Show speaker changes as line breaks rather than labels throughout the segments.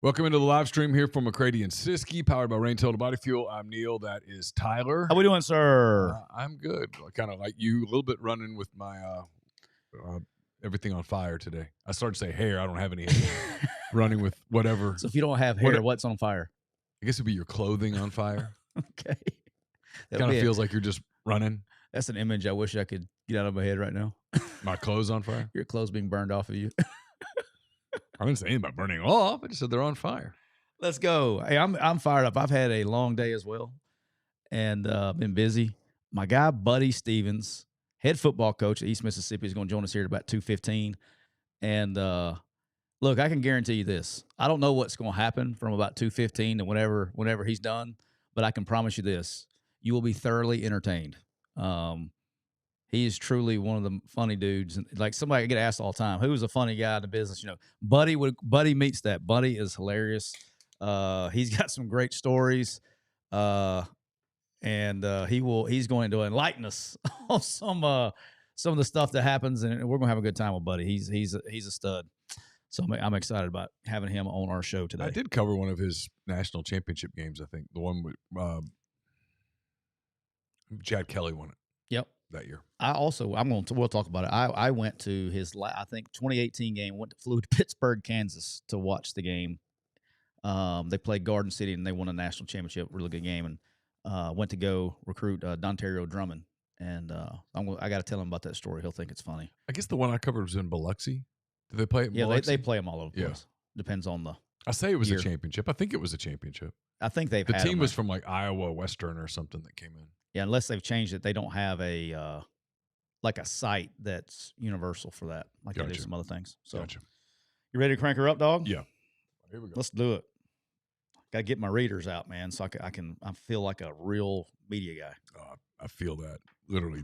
Welcome into the live stream here from McCready and Siskey, powered by Rain Total Body Fuel. I'm Neal. That is Tyler.
How we doing, sir?
I'm good. Kind of like you, a little bit running with my everything on fire today. I started to say hair. I don't have any hair. Running with whatever.
So if you don't have hair, what's on fire?
I guess it'd be your clothing on fire.
Okay.
Kind of feels like you're just running.
That's an image I wish I could get out of my head right now.
My clothes on fire?
Your clothes being burned off of you.
I didn't say anything about burning off. I just said they're on fire.
Let's go. Hey, I'm fired up. I've had a long day as well, and been busy. My guy, Buddy Stevens, head football coach at East Mississippi, is going to join us here at about 2:15. And look, I can guarantee you this: I don't know what's going to happen from about 2:15 to whenever he's done, but I can promise you this: you will be thoroughly entertained. He is truly one of the funny dudes. And like somebody I get asked all the time, who's a funny guy in the business? You know, Buddy meets that. Buddy is hilarious. He's got some great stories. And he's going to enlighten us on some of the stuff that happens, and we're gonna have a good time with Buddy. He's a stud. So I'm excited about having him on our show today.
I did cover one of his national championship games. I think the one with Chad Kelly won it.
Yep.
That year.
We'll talk about it. I went to his, I think 2018 game. Flew to Pittsburgh, Kansas to watch the game. They played Garden City and they won a national championship. Really good game. And went to go recruit Dontario Drummond. And I got to tell him about that story. He'll think it's funny.
I guess the one I covered was in Biloxi. Did they play it in Biloxi?
They play them all over the place. Depends on the
I say it was
year.
a championship. I think it was a championship.
I think the
team was from like Iowa Western or something that came in.
Yeah, unless they've changed it, they don't have a like a site that's universal for that, like they do some other things. So, you ready to crank her up, dog?
Yeah. Here we go.
Let's do it. Got to get my readers out, man, so I feel like a real media guy.
Oh, I feel that. Literally,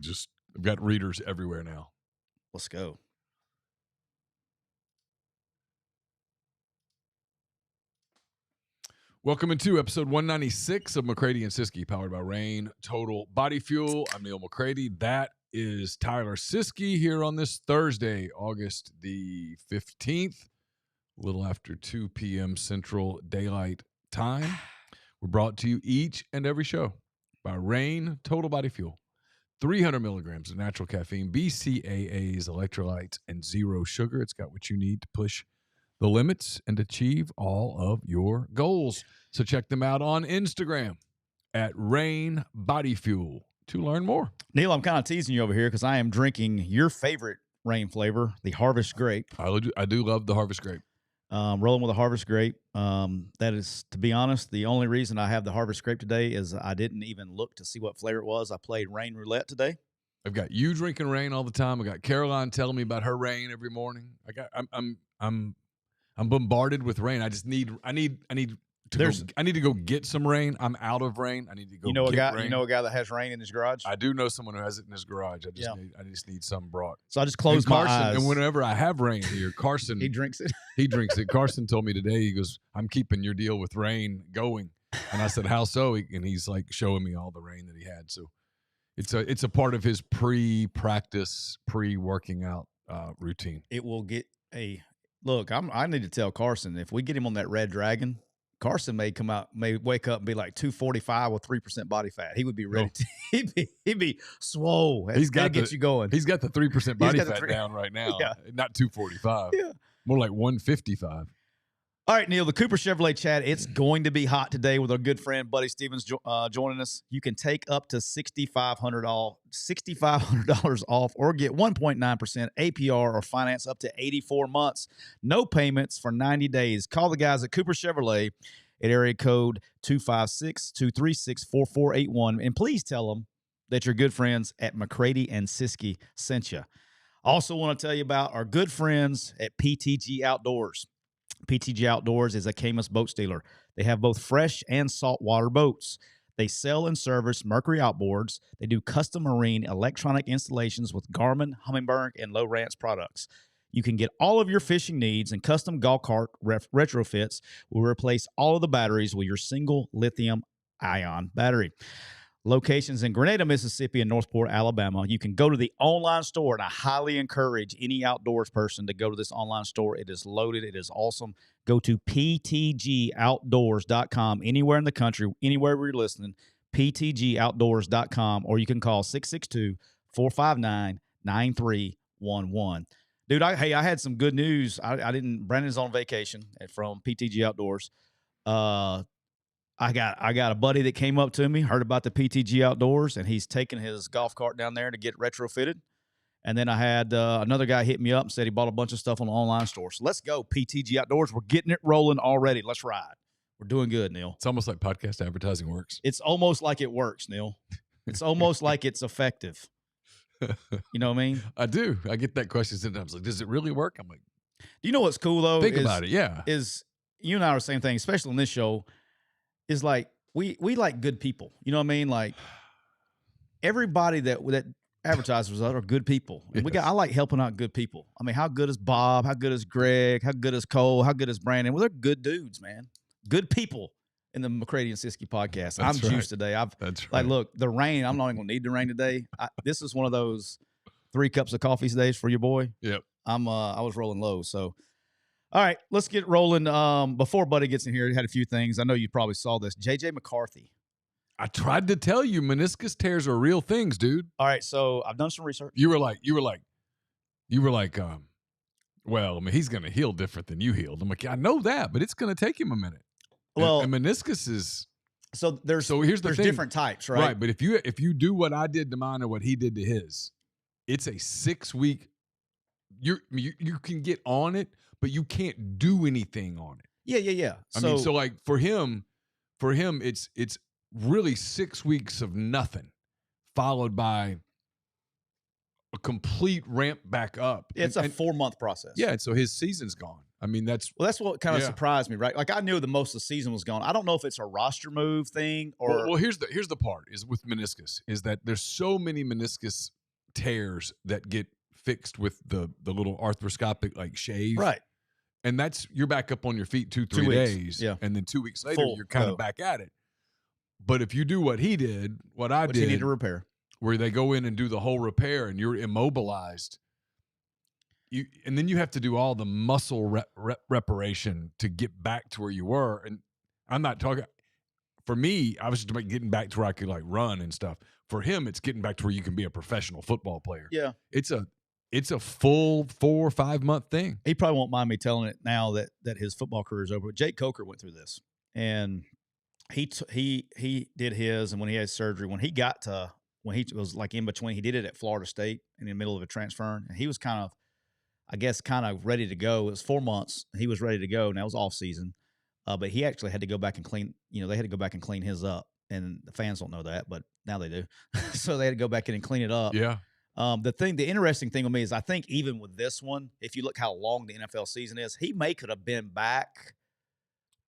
I've got readers everywhere now.
Let's go.
Welcome into episode 196 of McCready and Siskey, powered by Rain Total Body Fuel. I'm Neal McCready. That is Tyler Siskey here on this Thursday, August the 15th, a little after 2 p.m. Central Daylight Time. We're brought to you each and every show by Rain Total Body Fuel. 300 milligrams of natural caffeine, BCAAs, electrolytes, and zero sugar. It's got what you need to push the limits and achieve all of your goals. So check them out on Instagram at Rain Body Fuel to learn more.
Neal, I'm kind of teasing you over here because I am drinking your favorite Rain flavor, the Harvest Grape.
I do love the Harvest Grape.
Rolling with a Harvest Grape. That is, to be honest, the only reason I have the Harvest Grape today is I didn't even look to see what flavor it was. I played Rain Roulette today.
I've got you drinking Rain all the time. I got Caroline telling me about her Rain every morning. I'm bombarded with Rain. I need to go get some Rain. I'm out of Rain. I need to go. Rain.
You know a guy that has Rain in his garage?
I do know someone who has it in his garage. I just need some brought.
So I just closed my eyes.
And whenever I have Rain here, Carson
he drinks it.
He drinks it. Carson told me today. He goes, "I'm keeping your deal with Rain going." And I said, "How so?" And he's like showing me all the Rain that he had. So it's a part of his pre-practice, pre-working out routine.
It will get a look. I need to tell Carson, if we get him on that Red Dragon, Carson may wake up and be like 245 with 3% body fat. He would be ready. He'd be swole.
He's got
get you going.
He's got the 3% body fat down right now.
Yeah.
Not 245.
Yeah.
More like 155.
All right, Neal, the Cooper Chevrolet chat, it's going to be hot today with our good friend Buddy Stevens joining us. You can take up to $6,500 off or get 1.9% APR or finance up to 84 months. No payments for 90 days. Call the guys at Cooper Chevrolet at area code 256-236-4481. And please tell them that your good friends at McCready and Siskey sent you. Also want to tell you about our good friends at PTG Outdoors. PTG Outdoors is a Caymas boat dealer. They have both fresh and saltwater boats. They sell and service Mercury outboards. They do custom marine electronic installations with Garmin, Humminbird, and Lowrance products. You can get all of your fishing needs, and custom golf cart retrofits will replace all of the batteries with your single lithium-ion battery. locations in Grenada, Mississippi, and Northport, Alabama. You can go to the online store, and I highly encourage any outdoors person to go to this online store. It is loaded. It is awesome. Go to ptgoutdoors.com anywhere in the country, anywhere where you're listening, ptgoutdoors.com, or you can call 662-459-9311. Dude, I had some good news. Brandon's on vacation from PTG Outdoors. I got a buddy that came up to me, heard about the PTG Outdoors, and he's taking his golf cart down there to get retrofitted. And then I had another guy hit me up and said he bought a bunch of stuff on the online store. So let's go, PTG Outdoors. We're getting it rolling already. Let's ride. We're doing good, Neal.
It's almost like podcast advertising works.
It's almost like it works, Neal. It's almost like it's effective. You know what I mean?
I do. I get that question sometimes. Like, does it really work? I'm like,
do you know what's cool, though?
Think about it, yeah.
Is you and I are the same thing, especially on this show, is like we like good people. You know what I mean? Like everybody that advertises with us are good people. And
Yes.
I like helping out good people. I mean, how good is Bob? How good is Greg? How good is Cole? How good is Brandon? Well, they're good dudes, man. Good people in the McCready and Siskey podcast. I'm juiced today.
That's right.
Like, look, the rain, I'm not even going to need the rain today. This is one of those 3 cups of coffee days for your boy.
Yep.
I was rolling low. So, all right, let's get rolling. Before Buddy gets in here, he had a few things. I know you probably saw this. J.J. McCarthy.
I tried to tell you meniscus tears are real things, dude.
All right, so I've done some research.
You were like, well, I mean, he's going to heal different than you healed. I'm like, I know that, but it's going to take him a minute.
Well,
and meniscus is
so
here's the thing.
Different types, right?
Right, but if you do what I did to mine or what he did to his, it's a 6-week. You can get on it, but you can't do anything on it.
Yeah.
I mean, so like for him, it's really 6 weeks of nothing, followed by a complete ramp back up.
It's a 4-month process.
Yeah, and so his season's gone. I mean, that's
what kind of surprised me, right? Like I knew the most of the season was gone. I don't know if it's a roster move thing or.
Well, here's the part is with meniscus is that there's so many meniscus tears that get fixed with the little arthroscopic like shave,
right?
And that's you're back up on your feet 2-3 days, and then 2 weeks later you're kind of back at it. But if you do what he did, what I did,
you need to repair,
where they go in and do the whole repair and you're immobilized. And then you have to do all the muscle reparation to get back to where you were. And I'm not talking for me. I was just about getting back to where I could like run and stuff. For him, it's getting back to where you can be a professional football player.
Yeah,
it's a full 4 or 5 month thing.
He probably won't mind me telling it now that his football career is over. But Jake Coker went through this, and he did his. And when he had surgery, when he was like in between, he did it at Florida State in the middle of a transfer, and he was kind of ready to go. It was 4 months. He was ready to go, and that was off season. But he actually had to go back and clean. They had to go back and clean his up, and the fans don't know that, but now they do. So they had to go back in and clean it up.
Yeah.
The interesting thing with me is I think even with this one, if you look how long the NFL season is, he could have been back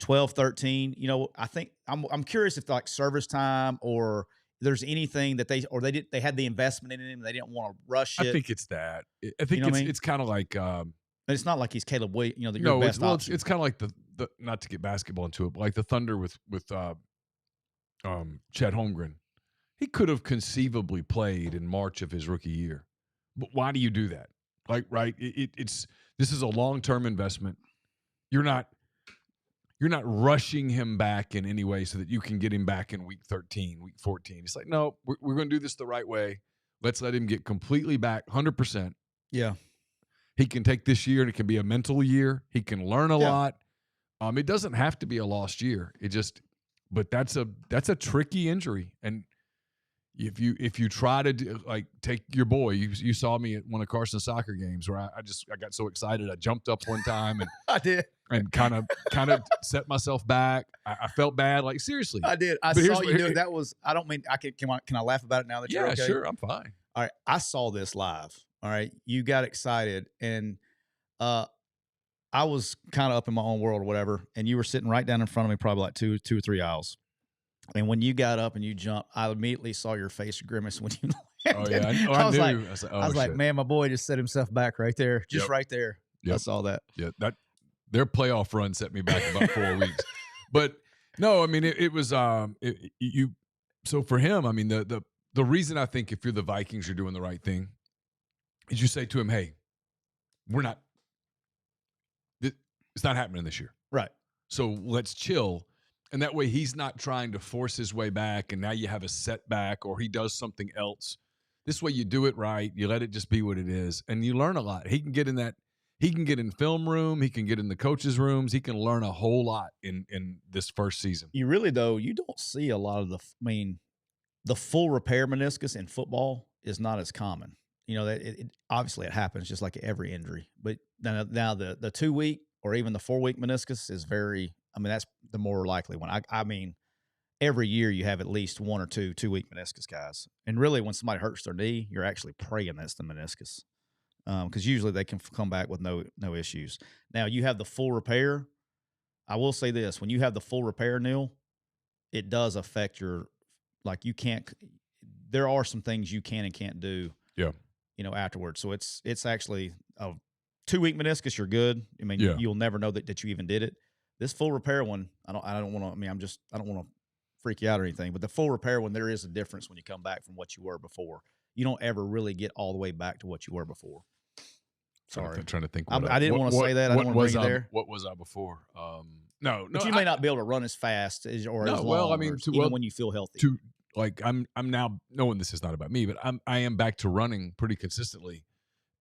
12, 13. I think I'm curious if like service time or there's anything that they had the investment in him. They didn't want to rush it.
I think it's that. I think it's kind of like.
It's not like he's Caleb Williams.
No,
best option.
it's kind of like the not to get basketball into it, but like the Thunder with Chet Holmgren. He could have conceivably played in March of his rookie year, but why do you do that? Like, right? This is a long-term investment. You're not rushing him back in any way so that you can get him back in week 13, week 14. It's like, no, we're going to do this the right way. Let's let him get completely back, 100%.
Yeah.
He can take this year, and it can be a mental year. He can learn a lot. It doesn't have to be a lost year. But that's a tricky injury. And if you try to take your boy, you saw me at one of Carson's soccer games where I got so excited I jumped up one time and
I did
and kind of set myself back. I felt bad, like seriously.
I did. I saw you do it. That was I don't mean I can I laugh about it now that you're okay?
Yeah, sure, I'm fine.
All right, I saw this live. All right, you got excited and I was kind of up in my own world or whatever, and you were sitting right down in front of me, probably like two or three aisles. And when you got up and you jumped, I immediately saw your face grimace when you landed.
Oh, yeah. I knew.
I was like, man, my boy just set himself back right there. Just right there. Yep. I saw that.
Yeah, their playoff run set me back about 4 weeks. But no, I mean, it was So for him, I mean, the reason I think if you're the Vikings, you're doing the right thing is you say to him, hey, it's not happening this year.
Right.
So let's chill. And that way he's not trying to force his way back and now you have a setback or he does something else. This way you do it right. You let it just be what it is. And you learn a lot. He can get in film room. He can get in the coaches' rooms. He can learn a whole lot in this first season.
You really, though, you don't see a lot of the full repair meniscus in football is not as common. You know, that obviously it happens just like every injury. But now the 2-week or even the 4-week meniscus is that's the more likely one. I mean, every year you have at least 1 or 2-week meniscus guys. And really when somebody hurts their knee, you're actually praying that's the meniscus. Because usually they can come back with no issues. Now, you have the full repair. I will say this. When you have the full repair, Neal, it does affect you can't – there are some things you can and can't do, afterwards. So it's actually a 2-week meniscus, you're good. I mean, you'll never know that you even did it. This full repair one, I don't want to – I don't want to freak you out or anything. But the full repair one, there is a difference when you come back from what you were before. You don't ever really get all the way back to what you were before.
Sorry, I'm trying to think.
I didn't want to say that. I didn't want to bring you there.
What was I before? No.
But you may not be able to run as fast as long.
Well, I mean,
even when you feel healthy.
I'm now knowing this is not about me, but I am back to running pretty consistently,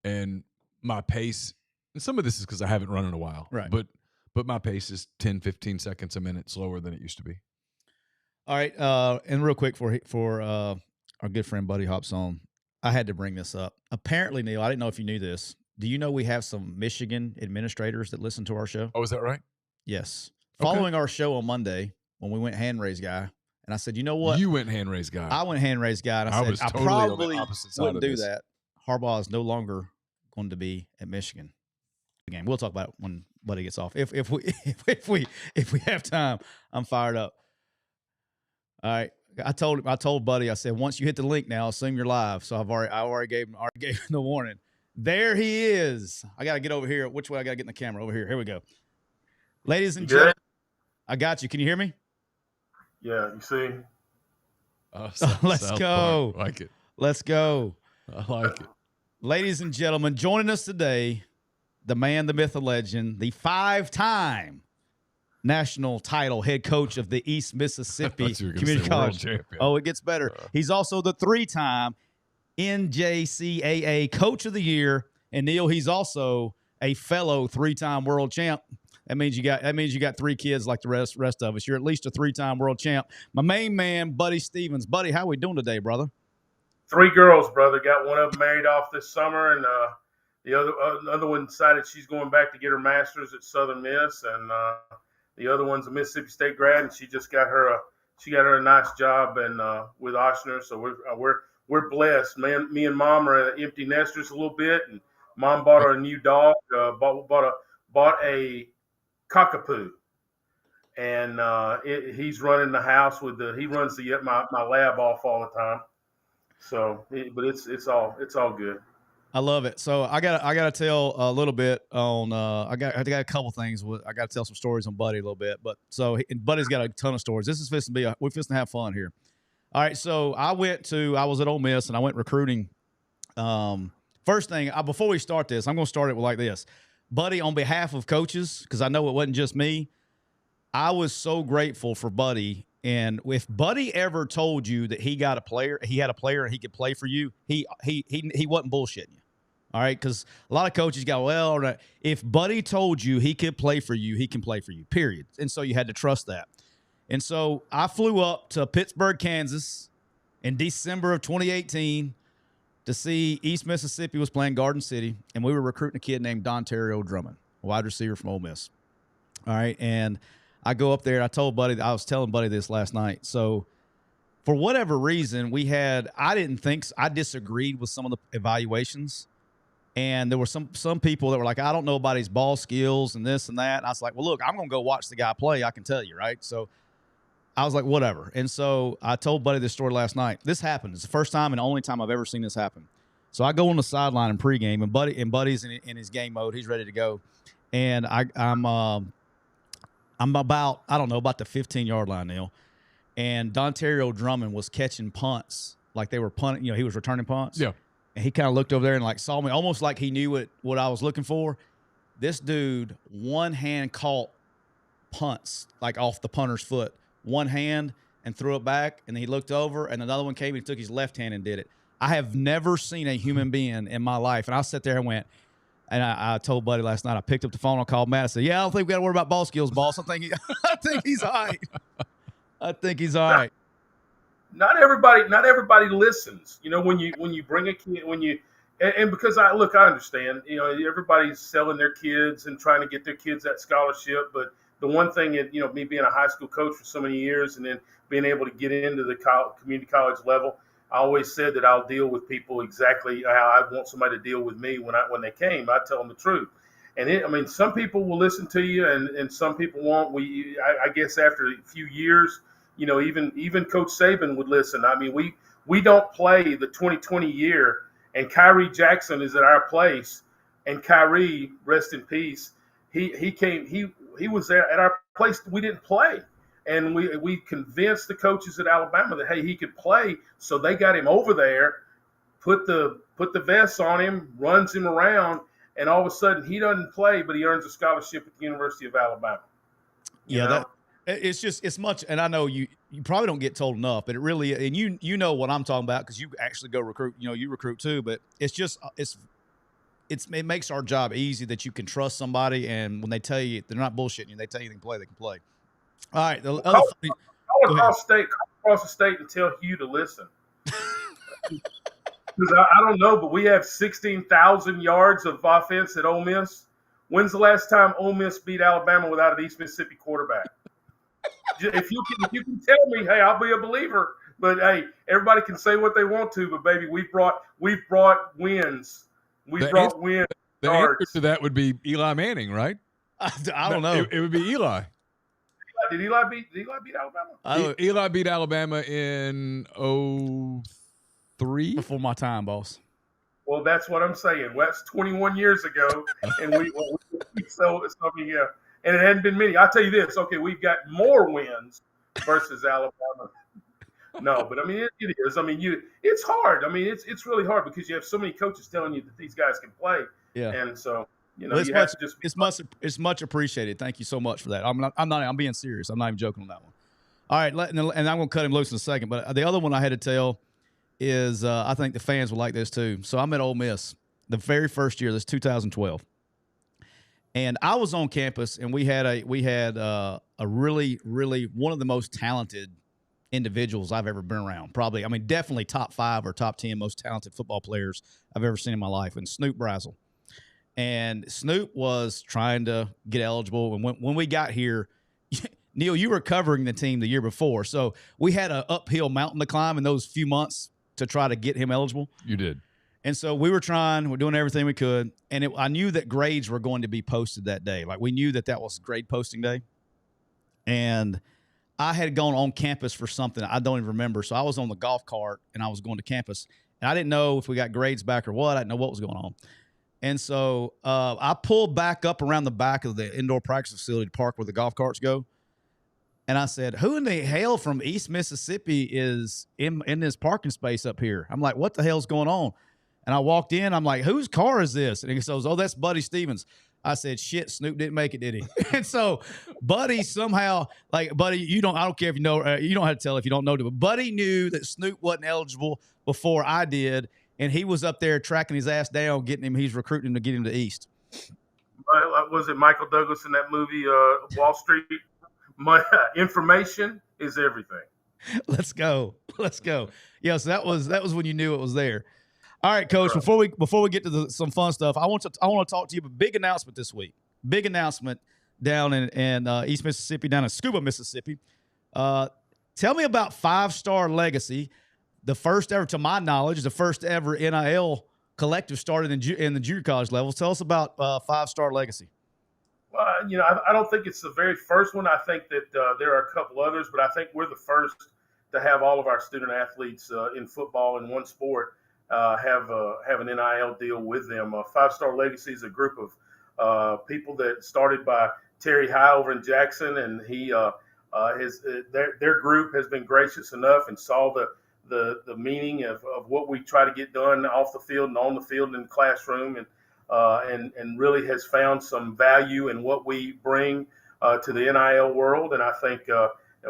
and my pace. And some of this is because I haven't run in a while,
right?
But my pace is 10, 15 seconds a minute slower than it used to be.
All right, and real quick for our good friend Buddy hops on, I had to bring this up. Apparently, Neal, I didn't know if you knew this. Do you know we have some Michigan administrators that listen to our show?
Oh, is that right?
Yes.
Okay.
Following our show on Monday when we went hand raise guy, and I said, you know what?
You went hand raise guy.
I went hand raise guy, and I said, I
totally
probably
on the opposite side
wouldn't
of
do
this.
that. Harbaugh is no longer going to be at Michigan. Again, we'll talk about it when Buddy gets off. If we have time, I'm fired up. All right. I told Buddy, I said, once you hit the link now, assume you're live. So I already gave him the warning. There he is. I got to get over here. Which way I got to get in the camera? Over here. Here we go. Ladies and gentlemen, I got you. Can you hear me?
Yeah, you see?
Let's go.
I like it.
Let's go.
I like it.
Ladies and gentlemen, joining us today, the man, the myth, the legend, the 5-time national title head coach of the East Mississippi Community College. Oh, it gets better. He's also the 3-time NJCAA Coach of the Year. And Neal, he's also a fellow 3-time world champ. That means you got 3 kids like the rest of us. You're at least a 3-time world champ. My main man, Buddy Stevens. Buddy, how we doing today, brother?
3 girls, brother. Got one of them married off this summer, and the other one decided she's going back to get her master's at Southern Miss, and the other one's a Mississippi State grad, and she just got her a nice job and with Ochsner. So we're blessed. Man, me and Mom are empty nesters a little bit, and Mom bought her a new dog. Bought a cockapoo, and he's running the house he runs my lab off all the time. So, but it's all good.
I love it. So I gotta tell a little bit on. I got a couple things. I got to tell some stories on Buddy a little bit. But Buddy's got a ton of stories. This is fixing to be. We're fixing to have fun here. All right. So I was at Ole Miss and I went recruiting. First thing, before we start this, I'm going to start it with like this. Buddy, on behalf of coaches, because I know it wasn't just me, I was so grateful for Buddy. And if Buddy ever told you that he had a player and he could play for you, he wasn't bullshitting you. All right, because a lot of coaches go, well, if Buddy told you he could play for you, he can play for you, period. And so you had to trust that. And so I flew up to Pittsburgh, Kansas in December of 2018 to see East Mississippi was playing Garden City, and we were recruiting a kid named Dontario Drummond, a wide receiver from Ole Miss. All right, and I go up there. I was telling Buddy this last night. So for whatever reason, I disagreed with some of the evaluations. And there were some people that were like, I don't know about his ball skills and this and that. And I was like, well, look, I'm going to go watch the guy play. I can tell you, right? So I was like, whatever. And so I told Buddy this story last night. This happened. It's the first time and only time I've ever seen this happen. So I go on the sideline in pregame, and Buddy's in his game mode. He's ready to go. And I'm about the 15-yard line, Neal. and Dontario Drummond was catching punts like they were punting. He was returning punts.
Yeah.
And he kind of looked over there and like saw me, almost like he knew what I was looking for. This dude one hand caught punts like off the punter's foot, one hand, and threw it back. And then he looked over, and another one came and he took his left hand and did it. I have never seen a human being in my life. And I sat there and went, and I told Buddy last night, I picked up the phone, I called Matt, I said, yeah, I don't think we got to worry about ball skills, boss. I think he's all right. I think he's all right.
Not everybody listens. When you bring a kid, and because I understand, everybody's selling their kids and trying to get their kids that scholarship. But the one thing that, me being a high school coach for so many years and then being able to get into the community college level, I always said that I'll deal with people exactly how I want somebody to deal with me when they came. I tell them the truth. And some people will listen to you and some people won't. I guess after a few years, even Coach Saban would listen. We don't play the 2020 year, and Kyrie Jackson is at our place. And Kyrie, rest in peace, he was there at our place. We didn't play. And we convinced the coaches at Alabama that, hey, he could play. So they got him over there, put the vest on him, runs him around, and all of a sudden he doesn't play, but he earns a scholarship at the University of Alabama.
It's much, and I know you probably don't get told enough, but it really, and you know what I'm talking about because you actually go recruit. You recruit too, but it makes our job easy that you can trust somebody, and when they tell you they're not bullshitting you, they tell you they can play. All right.
Call across the state and tell Hugh to listen. Because I don't know, but we have 16,000 yards of offense at Ole Miss. When's the last time Ole Miss beat Alabama without an East Mississippi quarterback? If you can tell me, hey, I'll be a believer. But hey, everybody can say what they want to, but baby, we've brought wins. Wins.
The answer to that would be Eli Manning, right?
I don't know.
It would be Eli.
Did Eli beat Alabama?
Eli beat Alabama in 2003.
Before my time, boss.
Well, that's what I'm saying. Well, that's 21 years ago, and and it hadn't been many. I'll tell you this. Okay, we've got more wins versus Alabama. No, but it is. It's hard. It's really hard because you have so many coaches telling you that these guys can play.
Yeah,
and so.
It's much appreciated. Thank you so much for that. I'm being serious. I'm not even joking on that one. All right, and I'm going to cut him loose in a second. But the other one I had to tell is I think the fans will like this too. So I'm at Ole Miss the very first year. This 2012, and I was on campus, and we had a really one of the most talented individuals I've ever been around. Probably, definitely top 5 or top 10 most talented football players I've ever seen in my life. And Snoop Brazel. And Snoop was trying to get eligible. And when we got here, Neal, you were covering the team the year before. So we had an uphill mountain to climb in those few months to try to get him eligible.
You did.
And so we're doing everything we could. And I knew that grades were going to be posted that day. Like we knew that was grade posting day. And I had gone on campus for something I don't even remember. So I was on the golf cart and I was going to campus. And I didn't know if we got grades back or what. I didn't know what was going on. And so I pulled back up around the back of the indoor practice facility to park where the golf carts go. And I said, who in the hell from East Mississippi is in this parking space up here? I'm like, what the hell's going on? And I walked in. I'm like, whose car is this? And he goes, oh, that's Buddy Stevens. I said, shit, Snoop didn't make it, did he? And so Buddy somehow, Buddy, I don't care if you know, you don't have to tell if you don't know, but Buddy knew that Snoop wasn't eligible before I did. And he was up there tracking his ass down, getting him. He's recruiting him to get him to East.
Was it Michael Douglas in that movie, Wall Street? Information is everything.
Let's go. Yeah, so that was when you knew it was there. All right, Coach. Before we get to some fun stuff, I want to talk to you about a big announcement this week. Big announcement down in East Mississippi, down in Scuba, Mississippi. Tell me about 5 Star Legacy. The first ever, to my knowledge, the first ever NIL collective started in the junior college levels. Tell us about 5 Star Legacy.
Well, I don't think it's the very first one. I think that there are a couple others, but I think we're the first to have all of our student athletes in football in one sport have an NIL deal with them. 5 Star Legacy is a group of people that started by Terry High over in Jackson, and he Their group has been gracious enough and saw the meaning of what we try to get done off the field and on the field and in the classroom, and really has found some value in what we bring to the NIL world. And I think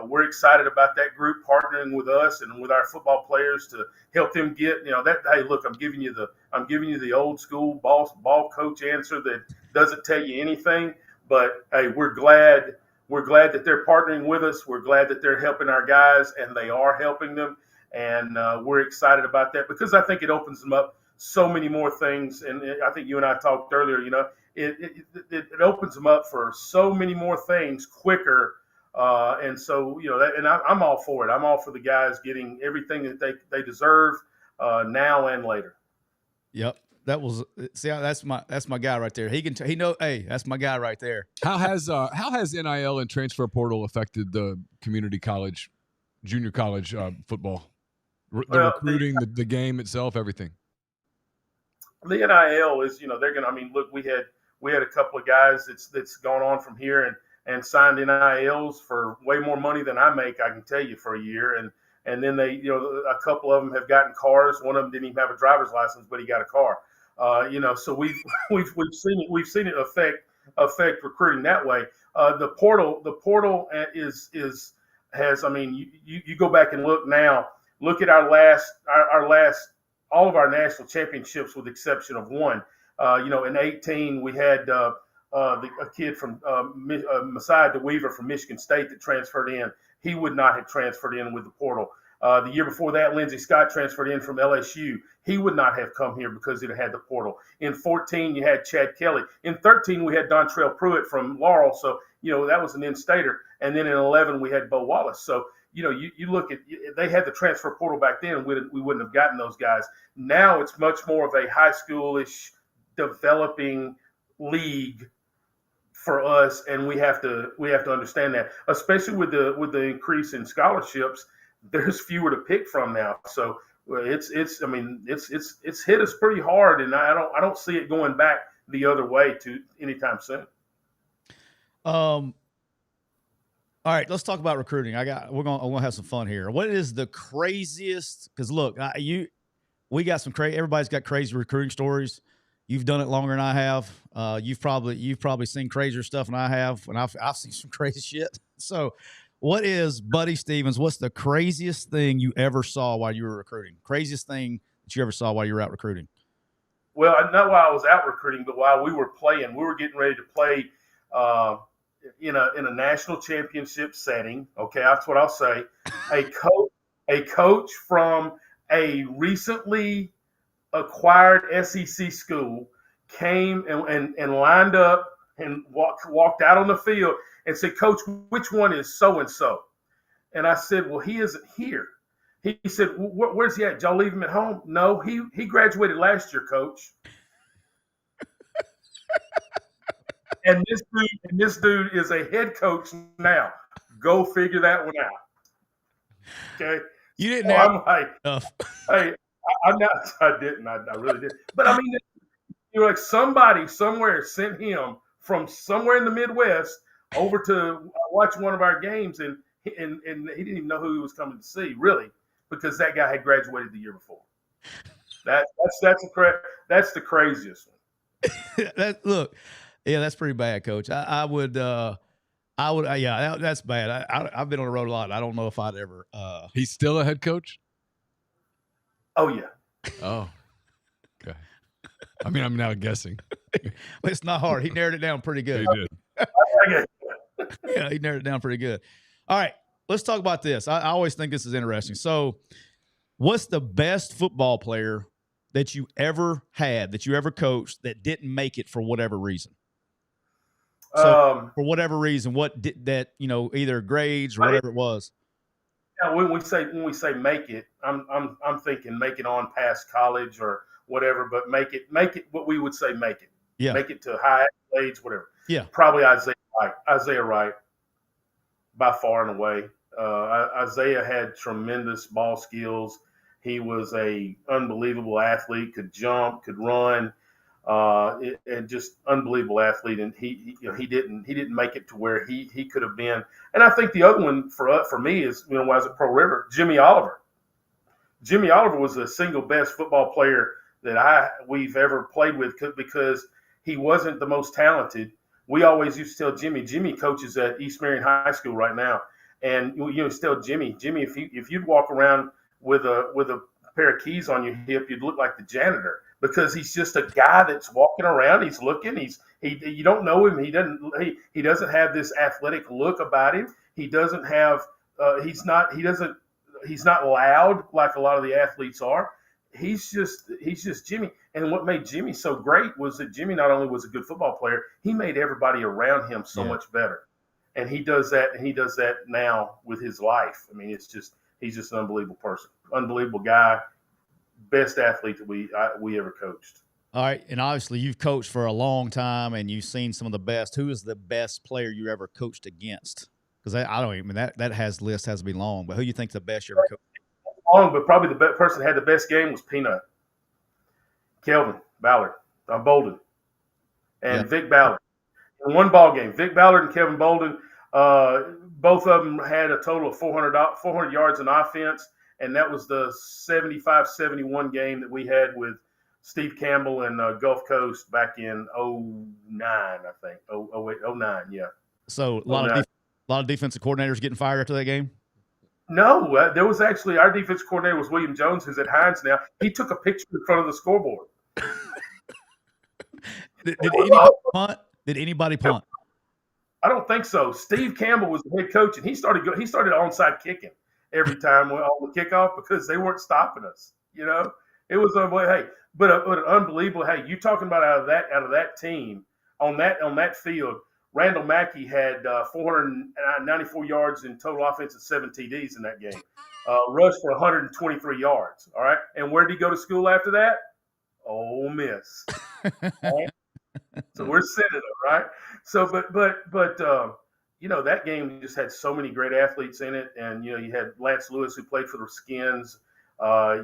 we're excited about that group partnering with us and with our football players to help them get, that, hey, look, I'm giving you the old school ball coach answer that doesn't tell you anything, but hey, we're glad that they're partnering with us. We're glad that they're helping our guys, and they are helping them. And we're excited about that because I think it opens them up so many more things. And I think you and I talked earlier, it opens them up for so many more things quicker. And so, I'm all for it. I'm all for the guys getting everything that they deserve now and later.
Yep. That's my guy right there. Hey, that's my guy right there.
How has NIL and transfer portal affected the community college, junior college football? Recruiting, the game itself, everything.
The NIL is, they're going to, look, we had a couple of guys that's gone on from here and signed NILs for way more money than I make, I can tell you, for a year. And then they, a couple of them have gotten cars. One of them didn't even have a driver's license, but he got a car. So we've seen it affect recruiting that way. The portal has, you go back and look now. Look at our last all of our national championships with the exception of one. In 2018 we had a kid from Messiah DeWeaver from Michigan State that transferred in. He would not have transferred in with the portal. The year before that, Lindsey Scott transferred in from LSU. He would not have come here because it had the portal. In 2014, you had Chad Kelly. In 2013, we had Dontrell Pruitt from Laurel. So, that was an in-stater. And then in 2011, we had Bo Wallace. So, you look at, they had the transfer portal back then. We wouldn't have gotten those guys. Now it's much more of a high schoolish developing league for us, and we have to understand that, especially with the increase in scholarships. There's fewer to pick from now, so it's hit us pretty hard, and I don't see it going back the other way to anytime soon.
All right, let's talk about recruiting. We're gonna have some fun here. What is the craziest? Because look, we got some crazy. Everybody's got crazy recruiting stories. You've done it longer than I have. You've probably seen crazier stuff than I have, and I've seen some crazy shit. So, what is Buddy Stevens? What's the craziest thing you ever saw while you were recruiting? Craziest thing that you ever saw while you were out recruiting?
Well, not while I was out recruiting, but while we were playing. We were getting ready to play in a national championship setting. Okay, that's what I'll say. A coach from a recently acquired SEC school came and lined up and walked out on the field and said, "Coach, which one is so-and-so?" And I said, "Well, he isn't here." He said, "Where's he at? Did y'all leave him at home?" "No, he graduated last year, Coach." And this dude is a head coach now. Go figure that one out. Okay.
You didn't.
So I'm like, hey, I'm not. I didn't. I really didn't. But like somebody somewhere sent him from somewhere in the Midwest over to watch one of our games, and he didn't even know who he was coming to see, really, because that guy had graduated the year before. That's the craziest one.
Look. Yeah, that's pretty bad, Coach. I would. Yeah, that's bad. I've been on the road a lot. I don't know if I'd ever.
He's still a head coach?
Oh yeah.
Oh, okay. I'm now guessing.
Well, it's not hard. He narrowed it down pretty good.
He did.
Yeah, he narrowed it down pretty good. All right, let's talk about this. I always think this is interesting. So, what's the best football player that you ever had, that you ever coached, that didn't make it for whatever reason? So for whatever reason, what did that, either grades or whatever it was?
Yeah, when we say make it, I'm thinking make it on past college or whatever, but make it what we would say make it.
Yeah.
Make it to high accolades, whatever.
Yeah.
Probably Isaiah Wright by far and away. Isaiah had tremendous ball skills. He was a unbelievable athlete, could jump, could run. and just unbelievable athlete. And he didn't make it to where he could have been. And I think the other one for me is, when I was at Pro River, Jimmy Oliver. Jimmy Oliver was the single best football player that we've ever played with, because he wasn't the most talented. We always used to tell Jimmy coaches at East Marion High School right now, and tell Jimmy, if you'd walk around with a pair of keys on your hip, you'd look like the janitor, because he's just a guy that's walking around. He's looking. You don't know him. He doesn't have this athletic look about him. He doesn't have. He's not loud like a lot of the athletes are. He's just Jimmy. And what made Jimmy so great was that Jimmy not only was a good football player, he made everybody around him so much better. And he does that, now with his life. I mean, he's just an unbelievable person, unbelievable guy, best athlete that we ever coached.
All right, and obviously you've coached for a long time, and you've seen some of the best. Who is the best player you ever coached against? Because I don't even that list has to be long. But who you think the best you ever coached?
Long, but probably the best person that had the best game was Peanut, Kelvin Ballard, Bolden, and Vic Ballard. In one ball game, Vic Ballard and Kevin Bolden, both of them had a total of 400 yards in offense, and that was the 75-71 game that we had with Steve Campbell and Gulf Coast back in 09, I think. 09, yeah.
So a lot of defensive coordinators getting fired after that game?
No, there was actually, our defense coordinator was William Jones, who's at Hines now. He took a picture in front of the scoreboard.
Did anybody punt? Did anybody punt?
I don't think so. Steve Campbell was the head coach, and he started onside kicking every time on the kickoff, because they weren't stopping us. It was but an unbelievable. Hey, you talking about out of that team on that field? Randall Mackey had 494 yards in total offense and 7 TDs in that game. Rushed for 123 yards. All right, and where did he go to school after that? Ole Miss. Right? So we're sending him, right? So, but that game just had so many great athletes in it, and you had Lance Lewis, who played for the Skins.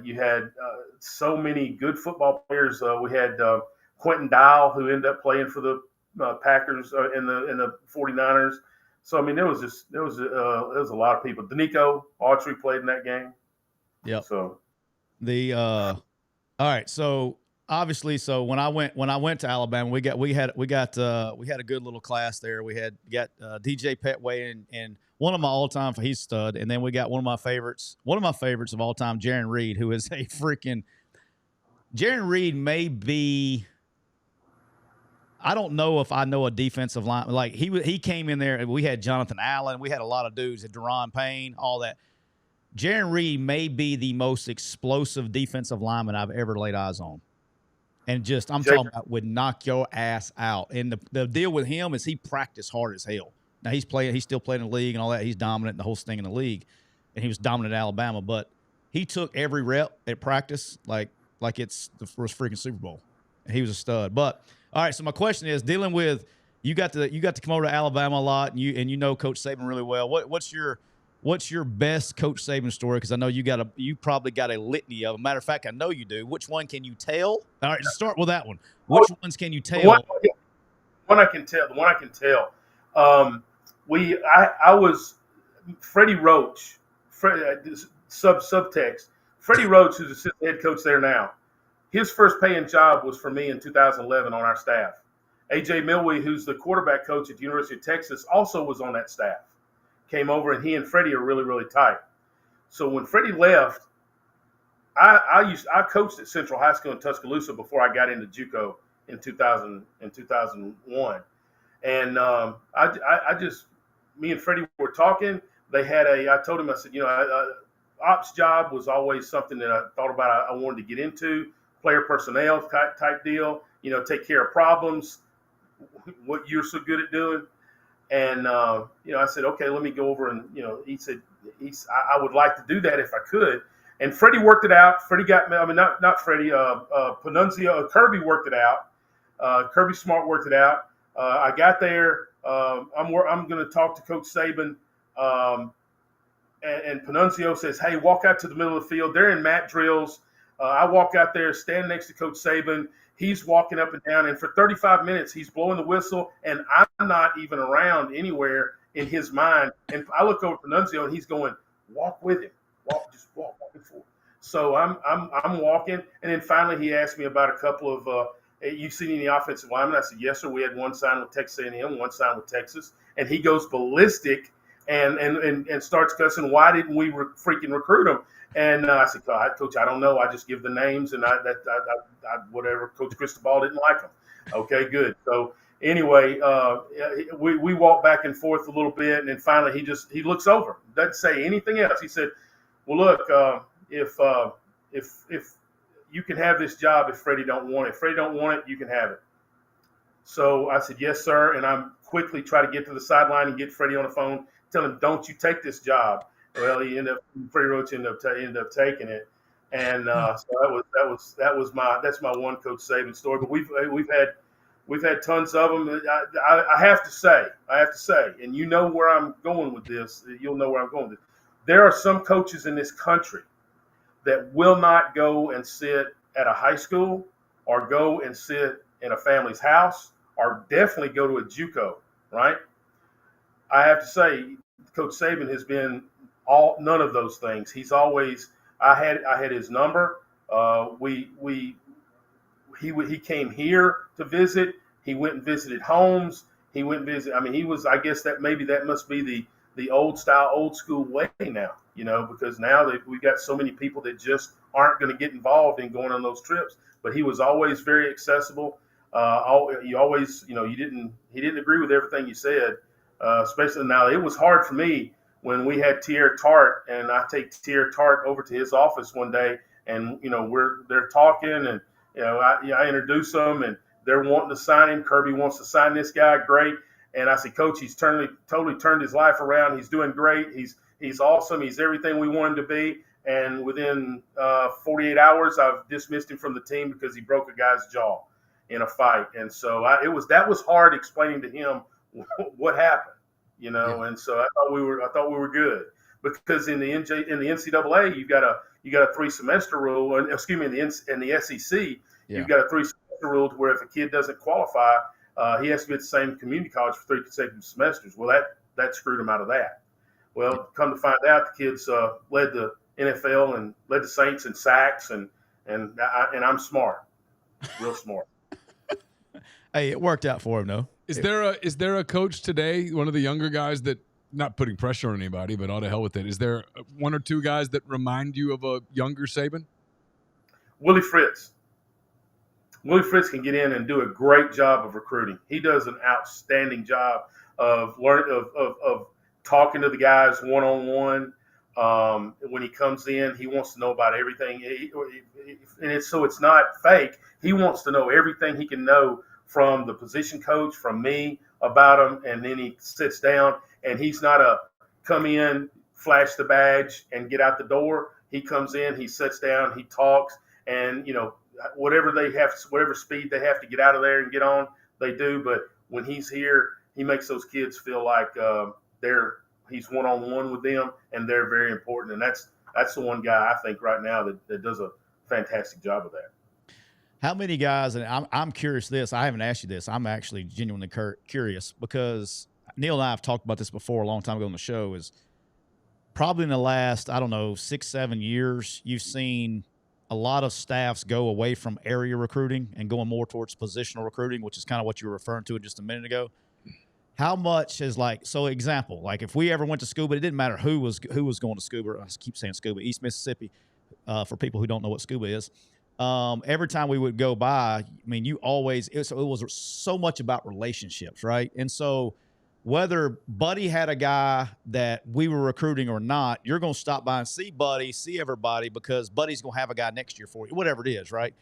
You had so many good football players. We had Quentin Dial, who ended up playing for the Packers in the 49ers. So I mean, there was a lot of people. Danico Autry played in that game.
Yeah.
So
all right. So obviously, when I went to Alabama, we had a good little class there. We got DJ Petway and one of my all-time, he's stud, and then we got one of my favorites of all time, Jiren Reed, who is a freaking. Jiren Reed may be. I don't know if I know a defensive line. Like he came in there, and we had Jonathan Allen. We had a lot of dudes, Deron Payne, all that. Jiren Reed may be the most explosive defensive lineman I've ever laid eyes on. And I'm talking about would knock your ass out. And the deal with him is he practiced hard as hell. Now he's still playing in the league and all that. He's dominant in the whole thing in the league. And he was dominant at Alabama. But he took every rep at practice like it's the first freaking Super Bowl. And he was a stud. But all right, so my question is, dealing with you got to come over to Alabama a lot, and you know Coach Saban really well. What's your best Coach Saban story? Because I know you probably got a litany of them. Matter of fact, I know you do. Which one can you tell? All right, just start with that one. Which ones can you tell?
The one I can tell. I was Freddie Roach. Subtext. Freddie Roach, who's assistant head coach there now. His first paying job was for me in 2011 on our staff. A.J. Milwee, who's the quarterback coach at the University of Texas, also was on that staff. Came over, and he and Freddie are really, really tight. So when Freddie left, I coached at Central High School in Tuscaloosa before I got into JUCO in 2001. And me and Freddie were talking. I told him, I said, ops job was always something that I thought about. I wanted to get into. Player personnel type deal, take care of problems, what you're so good at doing. And, I said, okay, let me go over. And, he said, I would like to do that if I could. And Freddie worked it out. Freddie not Freddie, Panunzio, Kirby worked it out. Kirby Smart worked it out. I got there. I'm going to talk to Coach Saban. And Panunzio says, hey, walk out to the middle of the field. They're in mat drills. I walk out there, stand next to Coach Saban. He's walking up and down, and for 35 minutes, he's blowing the whistle, and I'm not even around anywhere in his mind. And I look over to Nunzio, and he's going, "Walk with him, just walk forward." So I'm walking, and then finally he asked me about a couple of, "You seen any offensive linemen?" I said, "Yes, sir. We had one signed with Texas A&M, one signed with Texas," and he goes ballistic and starts cussing. Why didn't we freaking recruit him? And I said, "Coach, I don't know. I just give the names, and I whatever. Coach Cristobal didn't like them." Okay, good. So anyway, we walk back and forth a little bit, and then finally he looks over, doesn't say anything else. He said, "Well, look, if you can have this job if Freddie don't want it. If Freddie don't want it, you can have it." So I said, "Yes, sir." And I'm quickly try to get to the sideline and get Freddie on the phone, tell him, "Don't you take this job." Well, Freddie Roach ended up taking it, and so that's my one Coach Saban story. But we've had tons of them. I have to say, and you know where I'm going with this. You'll know where I'm going with this. There are some coaches in this country that will not go and sit at a high school or go and sit in a family's house or definitely go to a JUCO, right? I have to say, Coach Saban has been none of those things. He's always, I had his number. He came here to visit. He went and visited homes. He went and visited. I mean, I guess that must be the old school way now, because now that we've got so many people that just aren't going to get involved in going on those trips. But he was always very accessible. He didn't agree with everything you said, especially now. It was hard for me when we had Tierre Tart, and I take Tierre Tart over to his office one day, and they're talking, and I introduce them, and they're wanting to sign him. Kirby wants to sign this guy, great. And I said, "Coach, he's totally turned his life around. He's doing great. He's awesome. He's everything we want him to be." And within 48 hours, I've dismissed him from the team because he broke a guy's jaw in a fight. And so that was hard explaining to him what happened, Yeah. And so I thought we were good, because in the NCAA you got a 3-semester rule, in the SEC you've got a 3-semester rule to where if a kid doesn't qualify, he has to be at the same community college for 3 consecutive semesters. Well, that screwed him out of that. Well, come to find out, the kids led the NFL and led the Saints in sacks, and I'm smart, real smart.
Hey, it worked out for him, though.
Is there a coach today, one of the younger guys that, not putting pressure on anybody, but all to hell with it, is there one or two guys that remind you of a younger Saban?
Willie Fritz. Willie Fritz can get in and do a great job of recruiting. He does an outstanding job of talking to the guys one-on-one. When he comes in, he wants to know about everything, and it's not fake. He wants to know everything he can know from the position coach, from me about him, and then he sits down, and he's not a come in, flash the badge, and get out the door. He comes in, he sits down, he talks, and whatever speed they have to get out of there and get on, they do. But when he's here, he makes those kids feel like he's one-on-one with them, and they're very important. And that's the one guy I think right now that does a fantastic job of that.
How many guys, and I'm curious this, I haven't asked you this, I'm actually genuinely curious, because Neal and I have talked about this before a long time ago on the show, is probably in the last, 6-7 years, you've seen a lot of staffs go away from area recruiting and going more towards positional recruiting, which is kind of what you were referring to just a minute ago. How much is example, if we ever went to Scuba, it didn't matter who was going to Scuba. I keep saying Scuba, East Mississippi, for people who don't know what Scuba is. Every time we would go by, it was so much about relationships, right? And so whether Buddy had a guy that we were recruiting or not, you're going to stop by and see Buddy, see everybody, because Buddy's going to have a guy next year for you, whatever it is, right?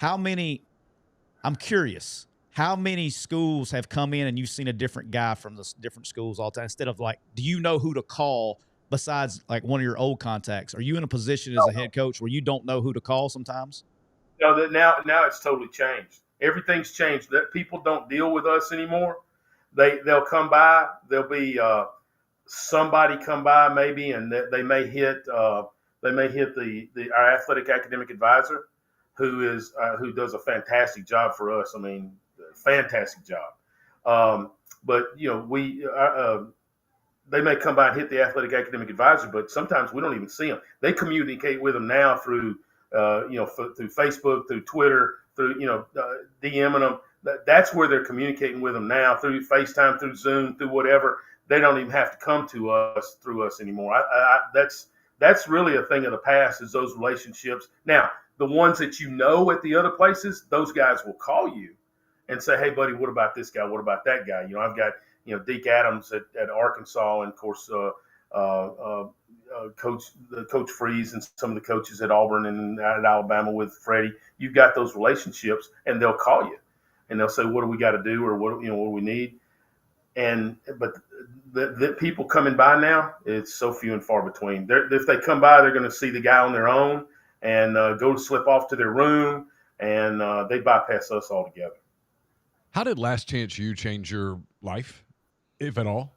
I'm curious, how many schools have come in and you've seen a different guy from the different schools all the time, instead of do you know who to call besides one of your old contacts? Are you in a position as a head coach where you don't know who to call sometimes?
No, now it's totally changed. Everything's changed. That people don't deal with us anymore. They'll come by. There'll be somebody come by maybe, and they may hit they may hit our athletic academic advisor, who does a fantastic job for us. I mean, fantastic job. But they may come by and hit the athletic academic advisor, but sometimes we don't even see them. They communicate with them now through through Facebook, through Twitter, through DMing them. That's where they're communicating with them now, through FaceTime, through Zoom, through whatever. They don't even have to come to us through us anymore. That's really a thing of the past, is those relationships. Now, the ones that at the other places, those guys will call you and say, "Hey, buddy, what about this guy? What about that guy?" I've got Deke Adams at Arkansas, and of course Coach Freeze and some of the coaches at Auburn and at Alabama with Freddie. You've got those relationships, and they'll call you and they'll say, "What do we got to do?" or what do we need? But the people coming by now, it's so few and far between. If they come by, they're going to see the guy on their own and go to slip off to their room, and they bypass us altogether.
How did Last Chance U change your life, if at all?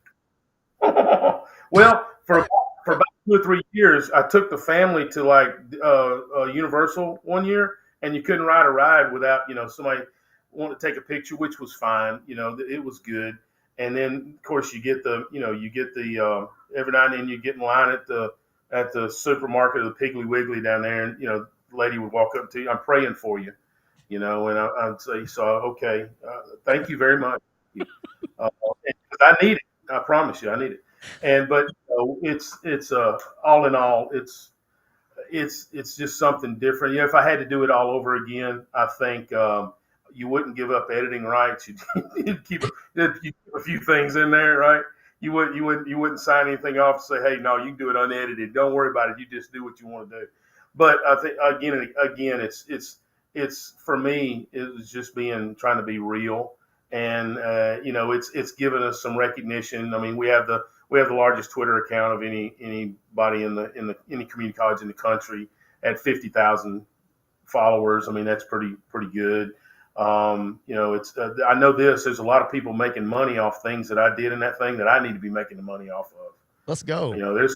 Well, for about 2 or 3 years, I took the family to Universal one year, and you couldn't ride a ride without somebody wanting to take a picture, which was fine. It was good. And then, of course, you get the every now and then you get in line at the supermarket or the Piggly Wiggly down there, and the lady would walk up to you, "I'm praying for you," and I'd say, "So okay, thank you very much." I need it. I promise you, I need it. But it's all in all, it's just something different. If I had to do it all over again, I think you wouldn't give up editing rights. You'd keep a few things in there, right? You wouldn't sign anything off and say, "Hey, no, you can do it unedited. Don't worry about it. You just do what you want to do." But I think again, it's for me, it was just trying to be real, and it's given us some recognition. I mean, we have the largest Twitter account of anybody in any community college in the country at 50,000 followers. I mean, that's pretty good. I know there's a lot of people making money off things that I did in that thing that I need to be making the money off of.
Let's go.
There's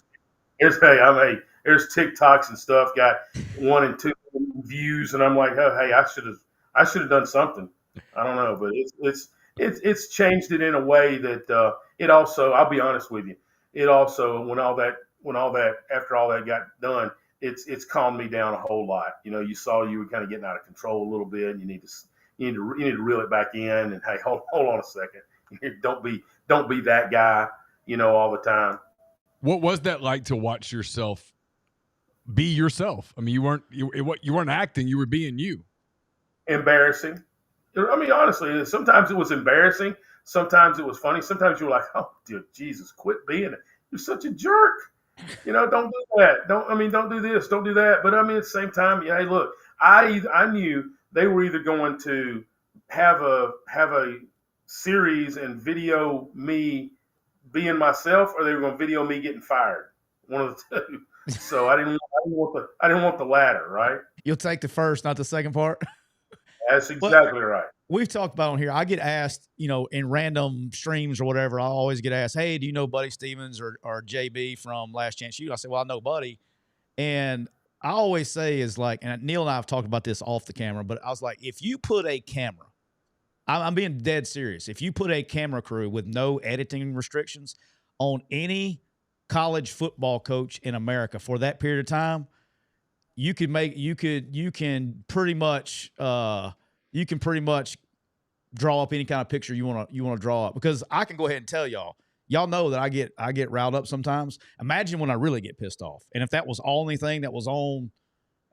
TikToks and stuff got 1 and 2 views, and I'm like, "Oh, hey, I should have done something." I don't know, but it's changed it in a way that it also, I'll be honest with you, it also when all that after all that got done, it's calmed me down a whole lot. You saw you were kind of getting out of control a little bit, and you need to reel it back in, and hey, hold on a second. Don't be that guy, all the time.
What was that like to watch yourself be yourself? I mean, you weren't acting, you were being you.
Embarrassing. I mean, honestly, sometimes it was embarrassing. Sometimes it was funny. Sometimes you were like, "Oh, dear Jesus, quit being it. You're such a jerk. Don't do that. Don't do this. Don't do that." But I mean, at the same time, hey, look, I knew they were either going to have a series and video me being myself, or they were going to video me getting fired. One of the two. So I didn't want the latter, right?
You'll take the first, not the second part.
That's exactly right.
We've talked about on here. I get asked, in random streams or whatever, I always get asked, "Hey, do you know Buddy Stevens or JB from Last Chance U?" I say, "Well, I know Buddy." And I always say is like, and Neal and I have talked about this off the camera, but I was like, if you put a camera, I'm being dead serious. If you put a camera crew with no editing restrictions on any college football coach in America for that period of time, you can pretty much draw up any kind of picture you want to draw up, because I can go ahead and tell y'all know that I get riled up sometimes. Imagine when I really get pissed off. And if that was all anything that was on,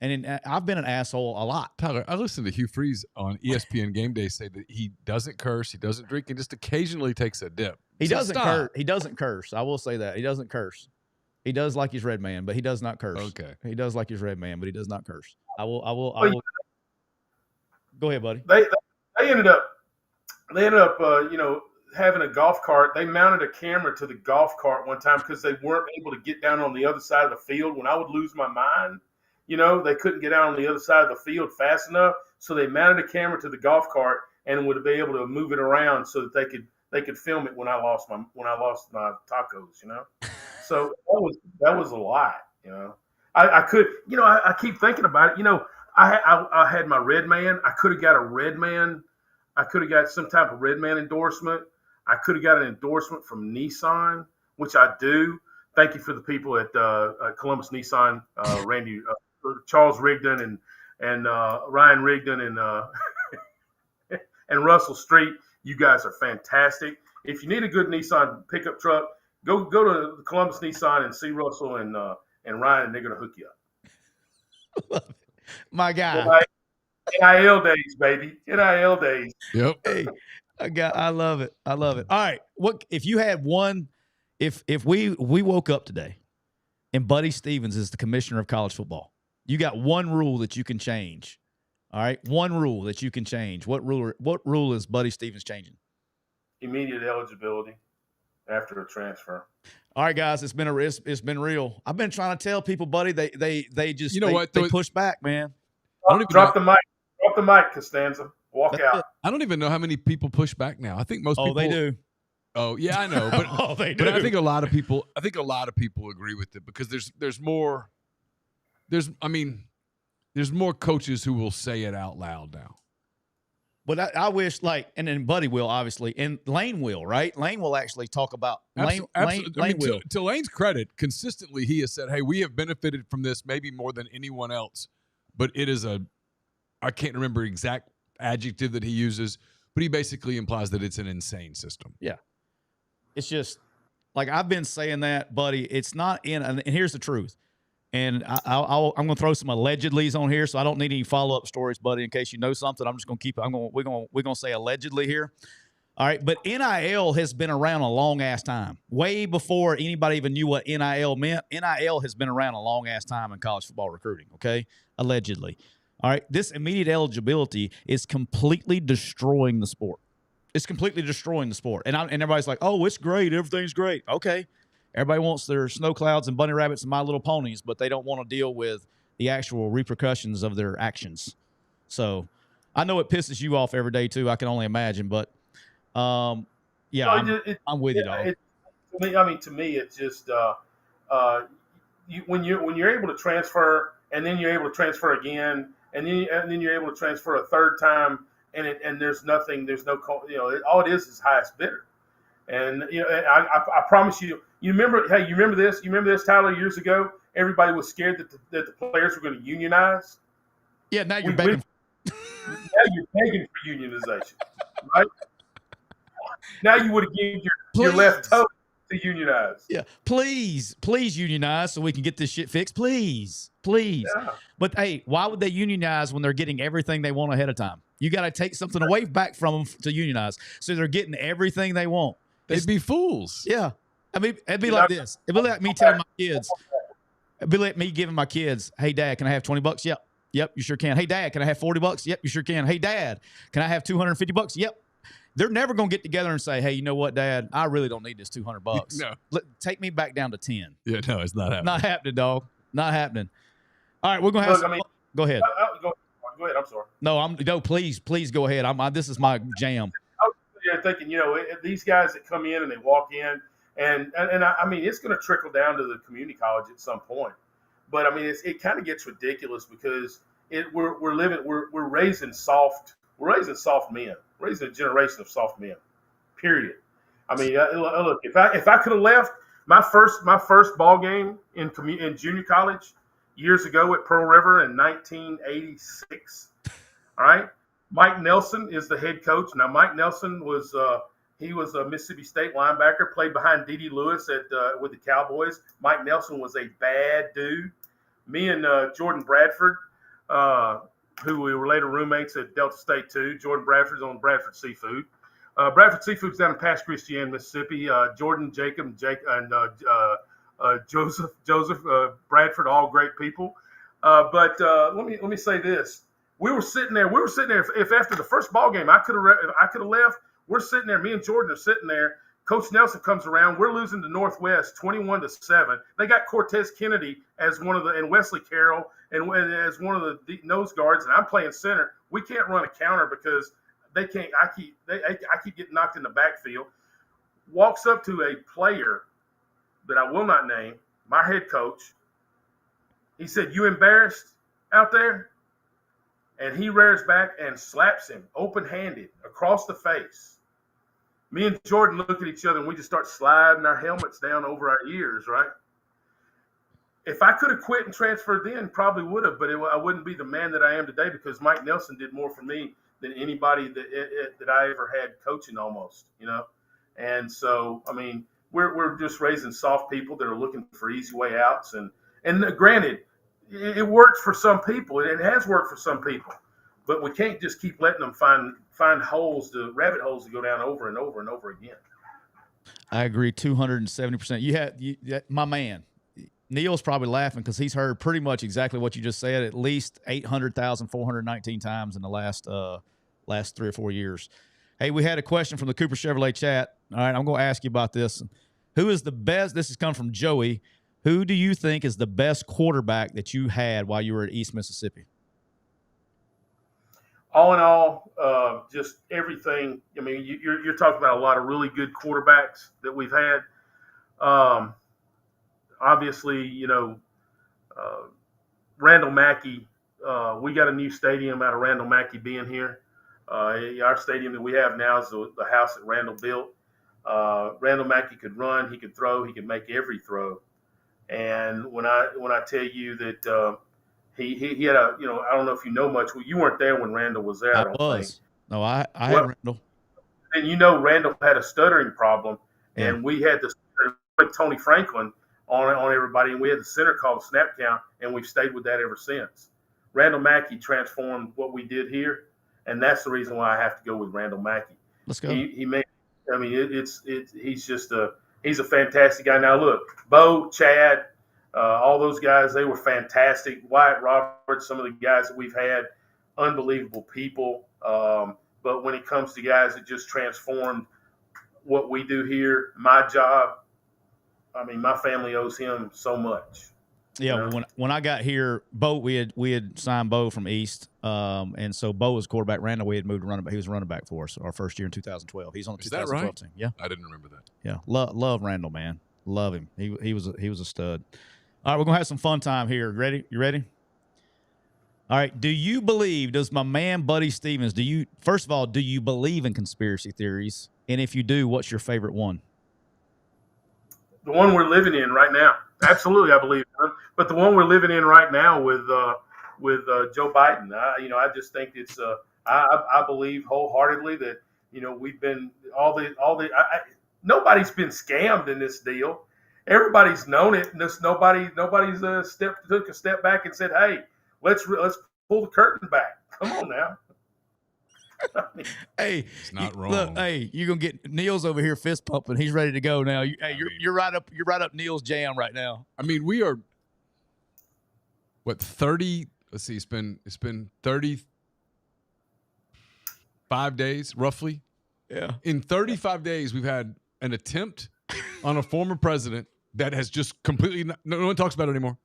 and I've been an asshole a lot.
Tyler, I listened to Hugh Freeze on ESPN Game Day say that he doesn't curse, he doesn't drink, and just occasionally takes a dip.
He doesn't curse. He doesn't curse. I will say that. He doesn't curse. He does like his red man, but he does not curse.
Okay.
He does like his red man, but he does not curse. I will. Go ahead, buddy.
They ended up having a golf cart. They mounted a camera to the golf cart one time because they weren't able to get down on the other side of the field. When I would lose my mind, they couldn't get out on the other side of the field fast enough. So they mounted a camera to the golf cart and would be able to move it around so that they could film it when I lost my tacos. So that was a lot. I could, I keep thinking about it. I had my red man. I could have got a red man. I could have got some type of red man endorsement. I could have got an endorsement from Nissan, which I do. Thank you for the people at Columbus Nissan, Randy, Charles Rigdon, and Ryan Rigdon, and and Russell Street. You guys are fantastic. If you need a good Nissan pickup truck, go to Columbus Nissan and see Russell and Ryan, and they're gonna hook you up.
My guy.
NIL days, baby. NIL days.
Yep.
Hey, I love it. I love it. All right. What if you had one? If we woke up today, and Buddy Stevens is the commissioner of college football, you got one rule that you can change. All right, one rule that you can change. What rule is Buddy Stevens changing?
Immediate eligibility after a transfer.
All right, guys, it's been real. I've been trying to tell people, Buddy, they just they push back, man.
Drop the mic. Drop the mic, Costanza. Walk out.
I don't even know how many people push back now. I think most people.
Oh, they do.
Oh, yeah, I know. But,
they do.
But I think a lot of people agree with it because there's more coaches who will say it out loud now.
But I wish, and then Buddy will, obviously, and Lane will, right? Lane will actually talk about Lane will.
To Lane's credit, consistently he has said, hey, we have benefited from this maybe more than anyone else. But it is I can't remember exact adjective that he uses, but he basically implies that it's an insane system.
Yeah. It's just, I've been saying that, Buddy, it's not and here's the truth. And I'm going to throw some allegedlys on here, so I don't need any follow-up stories, Buddy, in case you know something. I'm just going to keep we're going to say allegedly here. All right, but NIL has been around a long-ass time. Way before anybody even knew what NIL meant, NIL has been around a long-ass time in college football recruiting, okay? Allegedly. All right, this immediate eligibility is completely destroying the sport. It's completely destroying the sport. And everybody's like, oh, it's great. Everything's great. Okay. Everybody wants their snow clouds and bunny rabbits and My Little Ponies, but they don't want to deal with the actual repercussions of their actions. So I know it pisses you off every day, too. I can only imagine. But, I'm with you, dog.
To me, it's just when you're able to transfer and then you're able to transfer again and then you're able to transfer a third time and there's no all it is highest bidder. And I promise you, you remember this, Tyler, years ago, everybody was scared that the players were going to unionize.
Yeah, now you're begging.
Now you're begging for unionization, right? Now you would have given your left toe to unionize.
Yeah, please unionize so we can get this shit fixed. Please. Yeah. But hey, why would they unionize when they're getting everything they want ahead of time? You got to take something away back from them to unionize, so they're getting everything they want.
They'd be fools.
Yeah. I mean, it'd be like this. It'd be like me telling my kids. It'd be like me giving my kids, hey, Dad, can I have $20? Yep. Yep, you sure can. Hey, Dad, can I have $40? Yep, you sure can. Hey, Dad, can I have $250? Yep. They're never going to get together and say, hey, you know what, Dad? I really don't need this $200.
No.
Take me back down to 10.
Yeah, no, it's not happening.
Not happening, dog. Not happening. All right, we're going to have go ahead.
Go ahead. I'm sorry.
No, please go ahead. This is my jam.
I was there thinking, these guys that come in and they walk in, and I mean, it's going to trickle down to the community college at some point. But I mean, it kind of gets ridiculous because we're raising soft men, raising a generation of soft men. Period. I mean, look, if I could have left my first ball game in junior college years ago at Pearl River in 1986. All right, Mike Nelson is the head coach now. Mike Nelson was a Mississippi State linebacker, played behind D.D. Lewis with the Cowboys. Mike Nelson was a bad dude. Me and Jordan Bradford, who we were later roommates at Delta State too. Jordan Bradford's on Bradford Seafood. Bradford Seafood's down in Pass Christian, Mississippi. Jordan, Jacob, and Joseph Bradford, all great people. But let me say this: we were sitting there. If after the first ball game I could have left, we're sitting there. Me and Jordan are sitting there. Coach Nelson comes around. We're losing to Northwest 21-7. They got Cortez Kennedy as and Wesley Carroll and as one of the nose guards, and I'm playing center. We can't run a counter because they can't. I keep getting knocked in the backfield. Walks up to a player that I will not name, my head coach, He said, "You embarrassed out there?" And he rears back and slaps him open-handed across the face. Me and Jordan look at each other and we just start sliding our helmets down over our ears, right? If I could have quit and transferred then, probably would have, but I wouldn't be the man that I am today because Mike Nelson did more for me than anybody that I ever had coaching almost, you know? And so, I mean, we're just raising soft people that are looking for easy way outs. And granted, it works for some people. It has worked for some people, but we can't just keep letting them find rabbit holes to go down over and over and over again.
I agree 270%. You had my man. Neal's probably laughing because he's heard pretty much exactly what you just said at least 800,419 times in the last 3 or 4 years. Hey, we had a question from the Cooper Chevrolet chat. All right, I'm going to ask you about this. Who is the best? This has come from Joey. Who do you think is the best quarterback that you had while you were at East Mississippi?
All in all, just everything. I mean, you're talking about a lot of really good quarterbacks that we've had. Obviously, you know, Randall Mackey, we got a new stadium out of Randall Mackey being here. Our stadium that we have now is the house that Randall built. Randall Mackey could run, he could throw, he could make every throw. And when I tell you that he had a, you know, I don't know if you know much. You weren't there when Randall was there. I was.
Think. No, I had Randall.
And you know, Randall had a stuttering problem, and we had the Tony Franklin on everybody, and we had the center called snap count, and we've stayed with that ever since. Randall Mackey transformed what we did here, and that's the reason why I have to go with Randall Mackey.
Let's go.
He made. I mean, he's just he's a fantastic guy. Now look, Bo, Chad, all those guys, they were fantastic. Wyatt Roberts, some of the guys that we've had, unbelievable people. But when it comes to guys that just transformed what we do here, my job, I mean, my family owes him so much.
Yeah, when I got here, Bo, we had signed Bo from East, and so Bo was quarterback. Randall, we had moved to running back. He was running back for us our first year in 2012. He's on the 2012 team. Yeah,
I didn't remember that.
Yeah, love Randall, man, love him. He was a stud. All right, we're gonna have some fun time here. You ready? All right. Does my man Buddy Stevens? First of all, do you believe in conspiracy theories? And if you do, what's your favorite one?
The one we're living in right now. Absolutely, I believe in it. But the one we're living in right now with Joe Biden, I just think it's. I believe wholeheartedly that we've been nobody's been scammed in this deal. Everybody's known it, and nobody's took a step back and said, "Hey, let's pull the curtain back." Come on now.
Hey,
it's not wrong.
Look, hey, you're gonna get Neal's over here fist pumping. He's ready to go now. You're right up Neal's jam right now.
I mean, we are 30. Let's see, it's been 35 days roughly.
Yeah. In
35 days, we've had an attempt on a former president that has just completely no one talks about it anymore.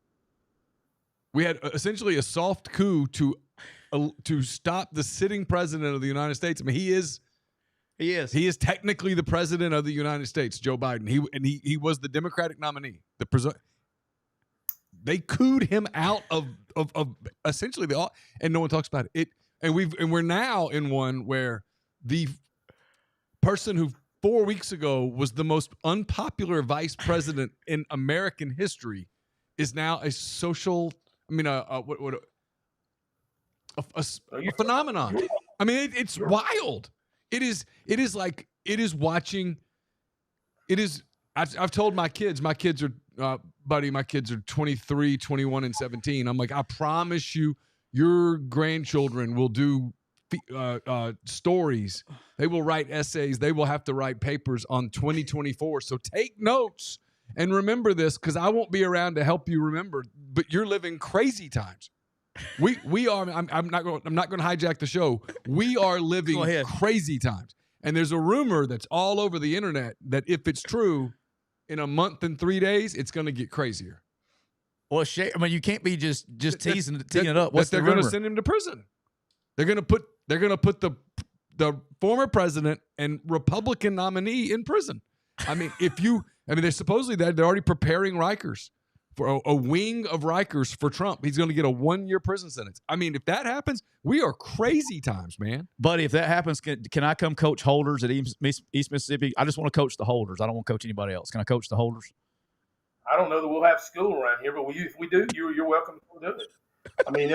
We had essentially a soft coup to stop the sitting president of the United States. I mean, he is technically the president of the United States, Joe Biden. He was the Democratic nominee. They cooed him out of essentially and no one talks about it. And we're now in one where the person who 4 weeks ago was the most unpopular vice president in American history is now a social. I mean, a phenomenon. I mean, it's wild. It is watching. I've told my kids are, buddy, my kids are 23, 21, and 17. I'm like, I promise you, your grandchildren will do stories. They will write essays. They will have to write papers on 2024. So take notes and remember this, because I won't be around to help you remember. But you're living crazy times. We are. I'm not going to hijack the show. We are living crazy times, and there's a rumor that's all over the internet that if it's true, in a month and 3 days, it's going to get crazier.
Well, I mean, you can't be just teasing it up. What's
they're going to send him to prison? They're going to put the former president and Republican nominee in prison. I mean, they're supposedly they're already preparing Rikers. for a wing of Rikers for Trump. He's going to get a 1-year prison sentence. I mean, if that happens, we are crazy times, man.
Buddy, if that happens, can I come coach holders at East Mississippi? I just want to coach the holders. I don't want to coach anybody else. Can I coach the holders?
I don't know that we'll have school around here, but if we do, you're welcome to do it. I mean,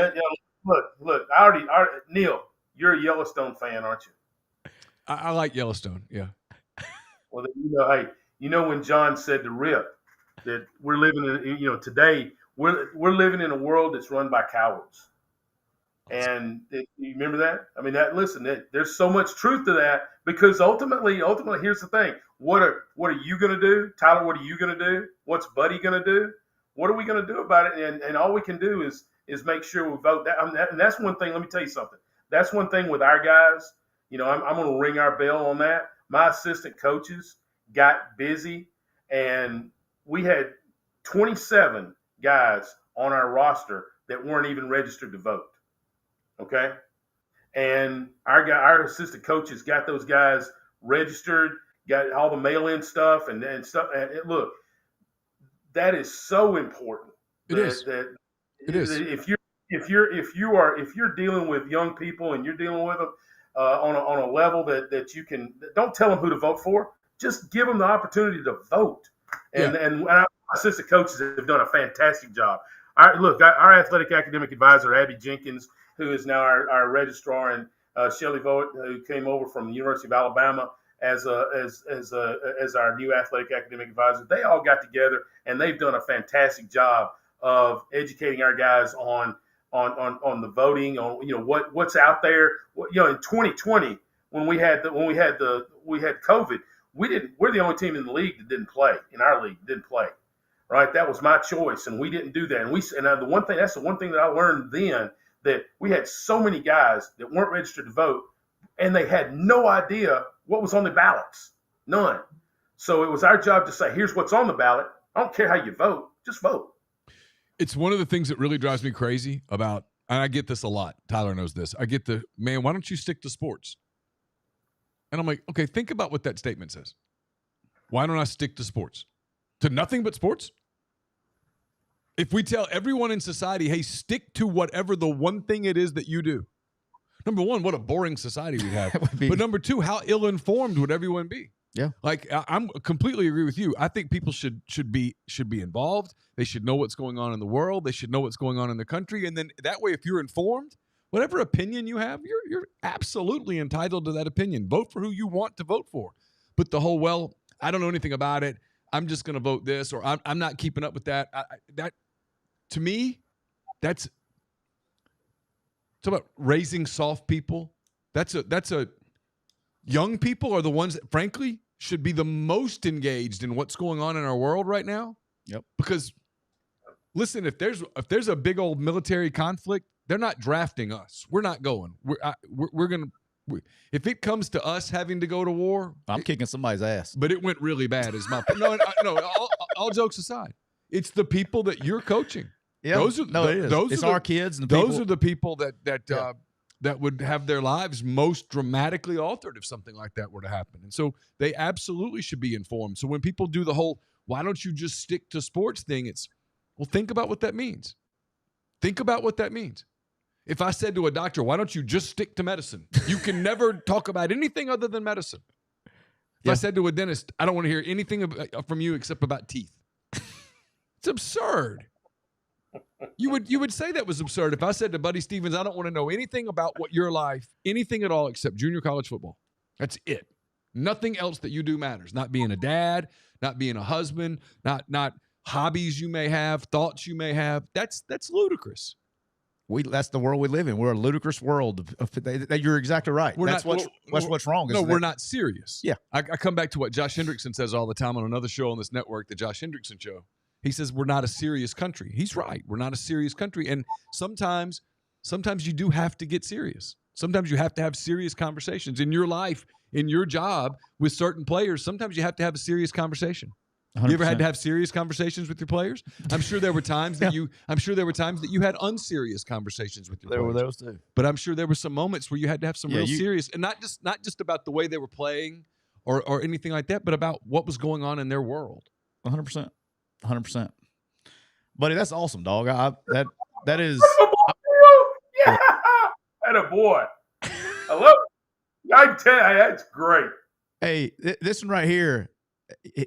look. I already, Neal, you're a Yellowstone fan, aren't you?
I like Yellowstone. Yeah.
Well, hey, when John said to Rip that we're living in, today we're living in a world that's run by cowards, and you remember that? I mean, there's so much truth to that, because ultimately, here's the thing: what are you going to do, Tyler? What are you going to do? What's Buddy going to do? What are we going to do about it? And all we can do is make sure we vote. And that's one thing. Let me tell you something. That's one thing with our guys. I'm going to ring our bell on that. My assistant coaches got busy, and we had 27 guys on our roster that weren't even registered to vote. Okay, and our assistant coaches got those guys registered, got all the mail-in stuff and stuff. And look, that is so important.
It is.
If you're dealing with young people and you're dealing with them on a level that you can, don't tell them who to vote for. Just give them the opportunity to vote. And our assistant coaches have done a fantastic job. Our athletic academic advisor, Abby Jenkins, who is now our registrar, and Shelley Vogt, who came over from the University of Alabama as our new athletic academic advisor. They all got together, and they've done a fantastic job of educating our guys on the voting, on what's out there. In 2020, when we had COVID, we're the only team in the league that didn't play. In our league, didn't play. Right? That was my choice, and we didn't do that. And that's the one thing that I learned then, that we had so many guys that weren't registered to vote, and they had no idea what was on the ballots. None. So it was our job to say, here's what's on the ballot. I don't care how you vote, just vote.
It's one of the things that really drives me crazy about, and I get this a lot. Tyler knows this. I get man, why don't you stick to sports? And I'm like, okay, think about what that statement says. Why don't I stick to sports? To nothing but sports? If we tell everyone in society, hey, stick to whatever the one thing it is that you do. Number one, what a boring society we have. But number two, how ill-informed would everyone be?
Yeah.
Like, I'm completely agree with you. I think people should be involved. They should know what's going on in the world. They should know what's going on in the country. And then that way, if you're informed, whatever opinion you have, you're absolutely entitled to that opinion. Vote for who you want to vote for. But the whole, well, I don't know anything about it, I'm just going to vote this, or I'm not keeping up with that. That to me, it's about raising soft people. That's a young people are the ones that, frankly, should be the most engaged in what's going on in our world right now.
Yep. Because
listen, if there's a big old military conflict, they're not drafting us. We're not going. We're going to. If it comes to us having to go to war,
I'm kicking somebody's ass.
But it went really bad. Is my no. All jokes aside, it's the people that you're coaching.
Yeah, it's our kids. And
those are the people that would have their lives most dramatically altered if something like that were to happen. And so they absolutely should be informed. So when people do the whole, why don't you just stick to sports thing? It's, well, think about what that means. Think about what that means. If I said to a doctor, why don't you just stick to medicine? You can never talk about anything other than medicine. If I said to a dentist, I don't want to hear anything from you except about teeth. It's absurd. You would say that was absurd if I said to Buddy Stevens, I don't want to know anything about what your life, anything at all except junior college football. That's it. Nothing else that you do matters. Not being a dad, not being a husband, not hobbies you may have, thoughts you may have. That's ludicrous.
That's the world we live in. We're a ludicrous world. You're exactly right. That's what's wrong.
No, we're not serious.
Yeah.
I come back to what Josh Hendrickson says all the time on another show on this network, the Josh Hendrickson Show. He says we're not a serious country. He's right. We're not a serious country. And sometimes you do have to get serious. Sometimes you have to have serious conversations in your life, in your job with certain players. Sometimes you have to have a serious conversation. 100%. You ever had to have serious conversations with your players? I'm sure there were times that you had unserious conversations with your players.
There were those too.
But I'm sure there were some moments where you had to have some real serious, and not just about the way they were playing or anything like that, but about what was going on in their world.
100%. 100%. buddy, that's awesome, dog. That is.
Yeah, and a boy. I love it. I tell you, that's great.
Hey, this one right here,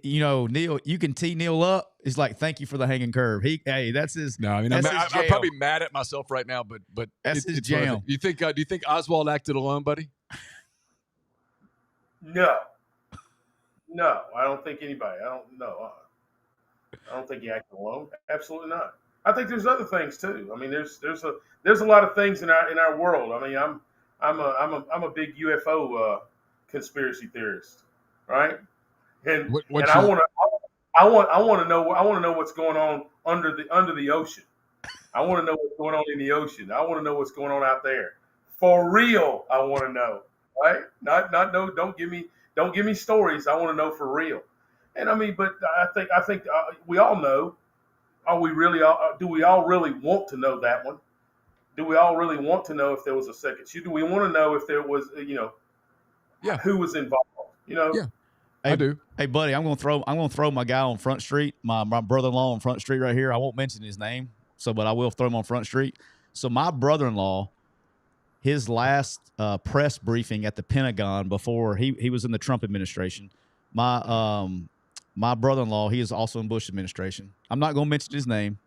Neal, you can tee Neal up. He's like, thank you for the hanging curve. That's his.
No, I mean, I'm probably mad at myself right now, but
that's his jam.
Do you think Oswald acted alone, buddy?
No, I don't think anybody. I don't think he acted alone. Absolutely not. I think there's other things too. I mean, there's a lot of things in our world. I mean, I'm a big UFO conspiracy theorist, right? And I want to know what's going on under the ocean. I want to know what's going on in the ocean. I want to know what's going on out there. For real, I want to know, right? Not no. Don't give me stories. I want to know for real. And I mean, but I think we all know. Are we really? Do we all really want to know that one? Do we all really want to know if there was a second shoot? Do we want to know if there was, who was involved?
Yeah,
hey,
I do.
Hey, buddy, I'm gonna throw my guy on Front Street, my brother-in-law on Front Street right here. I won't mention his name, but I will throw him on Front Street. So my brother-in-law, his last press briefing at the Pentagon before he was in the Trump administration, my brother-in-law, he is also in Bush administration. I'm not going to mention his name,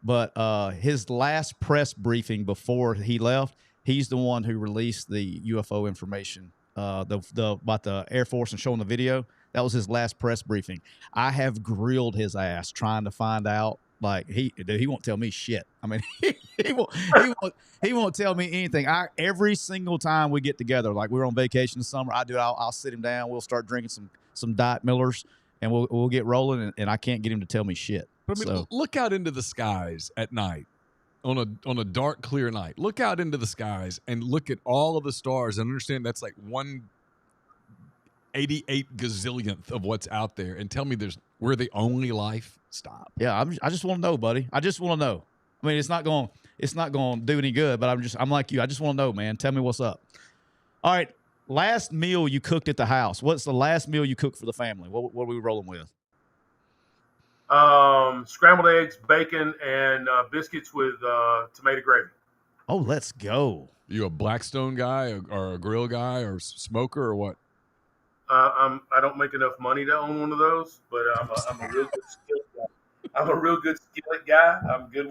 but his last press briefing before he left, he's the one who released the UFO information, about the Air Force and showing the video. That was his last press briefing. I have grilled his ass trying to find out. Like he won't tell me shit. I mean, he won't tell me anything. Every single time we get together, like we were on vacation this summer, I'll sit him down. We'll start drinking some Diet Millers. And we'll get rolling, and I can't get him to tell me shit.
But I mean, look out into the skies at night, on a dark, clear night. Look out into the skies and look at all of the stars and understand that's like 1/88 gazillionth of what's out there. And tell me we're the only life. Stop.
Yeah, I just want to know, buddy. I just want to know. I mean, it's not going to do any good, but I'm like you. I just want to know, man. Tell me what's up. All right. Last meal you cooked at the house. What's the last meal you cooked for the family? What are we rolling with?
Scrambled eggs, bacon, and biscuits with tomato gravy.
Oh, let's go.
You a Blackstone guy or a grill guy or smoker or what?
I don't make enough money to own one of those, but I'm a real good skillet guy. I'm a real good skillet guy. I'm good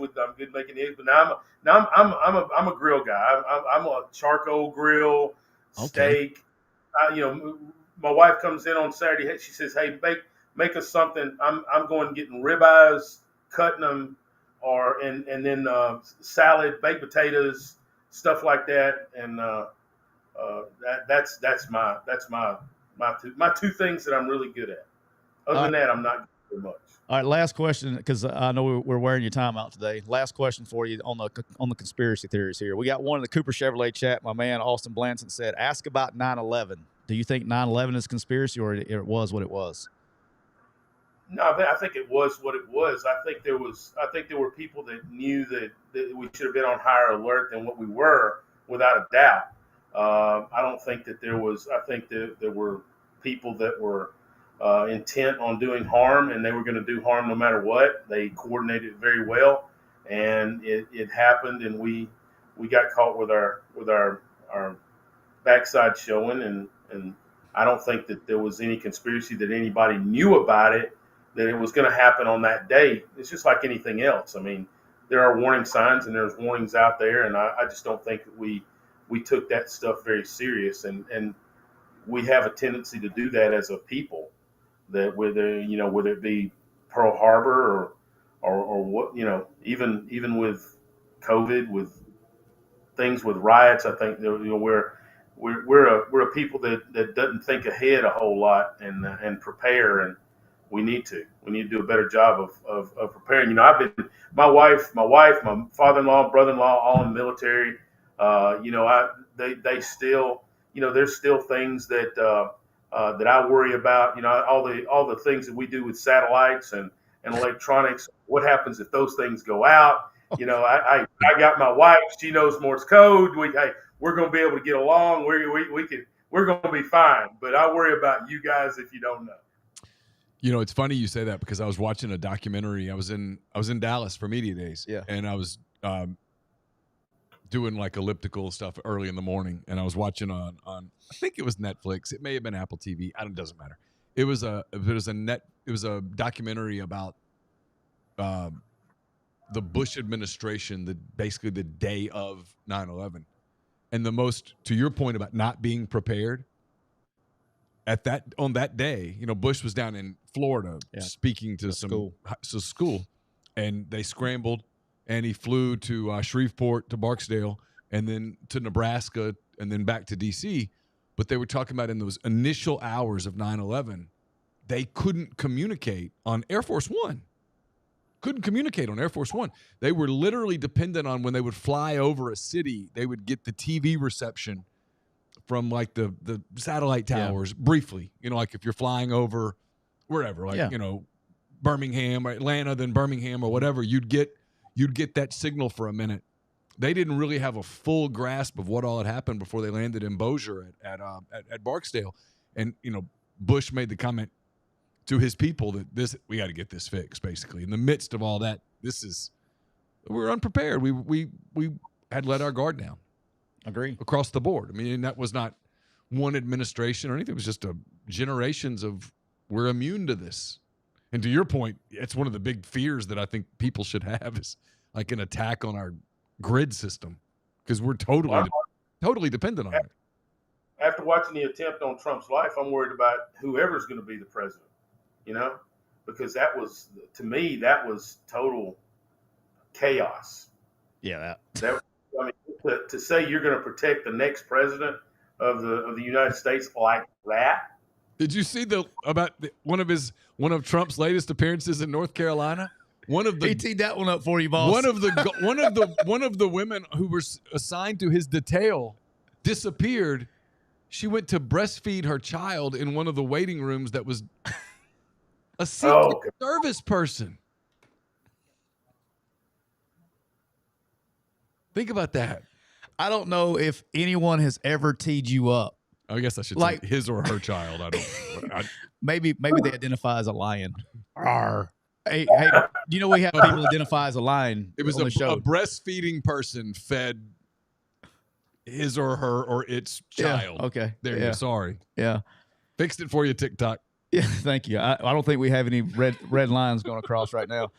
making eggs. But now I'm a grill guy. I'm a charcoal grill. Steak. My wife comes in on Saturday. She says, "Hey, make us something." I'm going getting ribeyes, cutting them, and then salad, baked potatoes, stuff like that. And that's my two things that I'm really good at. Other than that, I'm not good very much.
All right, last question, because I know we're wearing your time out today. Last question for you on the conspiracy theories here. We got one in the Cooper Chevrolet chat. My man Austin Blanson said, "Ask about 9/11. Do you think 9/11 is conspiracy, or it was what it was?"
No, I think it was what it was. I think there were people that knew that we should have been on higher alert than what we were, without a doubt. I don't think that there was. I think that there were people that were intent on doing harm, and they were going to do harm no matter what. They coordinated very well, and it happened, and we got caught with our backside showing, and I don't think that there was any conspiracy that anybody knew about it, that it was going to happen on that day. It's just like anything else. I mean, there are warning signs and there's warnings out there, and I just don't think that we took that stuff very serious, and we have a tendency to do that as a people. That whether it be Pearl Harbor or what, even with COVID, with things with riots, I think we're a people that doesn't think ahead a whole lot and prepare, and we need to do a better job of preparing. I've been my wife, my father-in-law, brother-in-law, all in the military. They still, there's still things that I worry about. All the things that we do with satellites and electronics. What happens if those things go out? I got my wife. She knows Morse code. We're going to be able to get along. We're going to be fine. But I worry about you guys if you don't know.
You know, it's funny you say that because I was watching a documentary. I was in Dallas for media days, and I was doing like elliptical stuff early in the morning, and I was watching on I think it was Netflix. It may have been Apple TV. It doesn't matter. It was a documentary about the Bush administration, basically the day of 9/11, and to your point about not being prepared. On that day, you know, Bush was down in Florida speaking to some school, and they scrambled, and he flew to Shreveport to Barksdale, and then to Nebraska, and then back to D.C. But they were talking about in those initial hours of 9/11, they couldn't communicate on Air Force One. They were literally dependent on when they would fly over a city, they would get the TV reception from like the satellite towers briefly, you know, like if you're flying over wherever, like, you know, Birmingham or Atlanta, then Birmingham or whatever, you'd get that signal for a minute. They didn't really have a full grasp of what all had happened before they landed in Bossier at Barksdale. And, you know, Bush made the comment to his people that we got to get this fixed, basically. In the midst of all that, we're unprepared. We had let our guard down.
Agree.
Across the board. I mean, that was not one administration or anything. It was just generations of we're immune to this. And to your point, it's one of the big fears that I think people should have is like an attack on our grid system because we're totally dependent on it.
After watching the attempt on Trump's life, I'm worried about whoever's going to be the president, you know, because to me, that was total chaos.
Yeah.
I mean, to say you're going to protect the next president of the United States like that.
Did you see one of Trump's latest appearances in North Carolina?
He teed that one up for you, boss.
One of the women who were assigned to his detail disappeared. She went to breastfeed her child in one of the waiting rooms that was a Secret Service person. Think about that.
I don't know if anyone has ever teed you up.
I guess I should say his or her child. I don't.
Maybe they identify as a lion. Hey, you know we have people identify as a lion.
It was a breastfeeding person fed his or her or its child.
Yeah, okay.
There you go. Sorry.
Yeah.
Fixed it for you, TikTok.
Yeah, thank you. I don't think we have any red lines going across right now.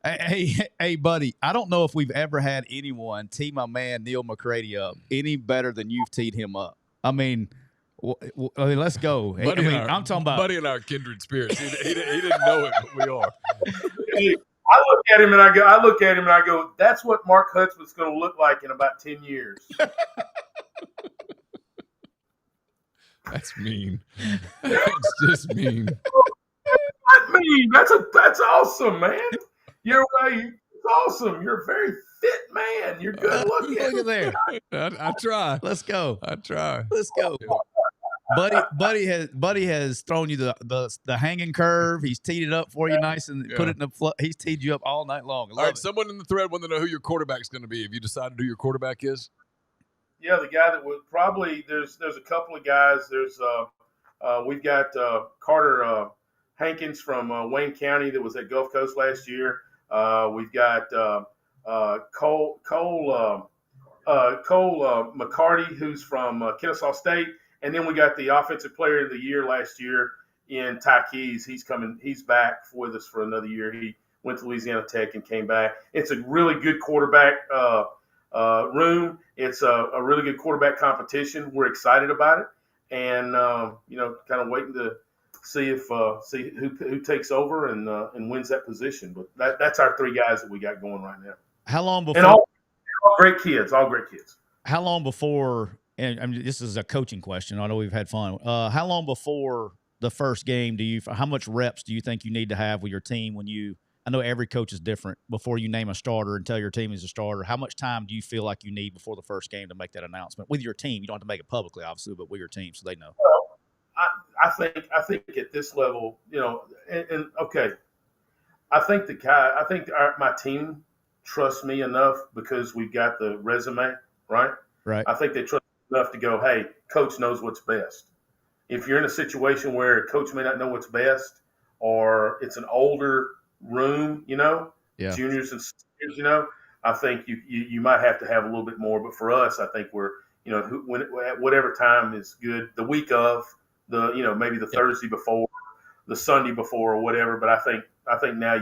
Hey, buddy, I don't know if we've ever had anyone tee my man Neal McCready up any better than you've teed him up. I mean, let's go. I'm talking about
Buddy and our kindred spirits. He didn't know it, but we are.
I look at him and I go, that's what Mark Hudspeth's going to look like in about 10 years.
That's mean. That's just mean.
What mean? That's awesome, man. It's awesome. You're a very fit man. You're good looking.
Look at there.
I try.
Let's go.
I try.
Let's go. Buddy has thrown you the hanging curve. He's teed it up for you nice and put it in the he's teed you up all night long.
All right, someone in the thread wanted to know who your quarterback's going to be. Have you decided who your quarterback is?
Yeah, the guy that would probably there's a couple of guys. We've got Carter Hankins from Wayne County that was at Gulf Coast last year. We've got Cole McCarty, who's from Kennesaw State. And then we got the offensive player of the year last year in Ty Keys. He's back with us for another year. He went to Louisiana Tech and came back. It's a really good quarterback room. It's a really good quarterback competition. We're excited about it. And, kind of waiting to see who takes over and wins that position. But that's our three guys that we got going right now.
How long before?
And all great kids.
How long before? And this is a coaching question. I know we've had fun. How long before the first game how much reps do you think you need to have with your team I know every coach is different, before you name a starter and tell your team is a starter? How much time do you feel like you need before the first game to make that announcement with your team? You don't have to make it publicly, obviously, but with your team so they know.
Well, I think at this level, and okay, I think my team trusts me enough because we've got the resume, right?
Right.
I think they trust enough to go, hey, coach knows what's best. If you're in a situation where coach may not know what's best, or it's an older room,
Yeah.
juniors and seniors, I think you might have to have a little bit more. But for us, I think we're, when at whatever time is good, the week of maybe the Thursday before, the Sunday before, or whatever. But I think now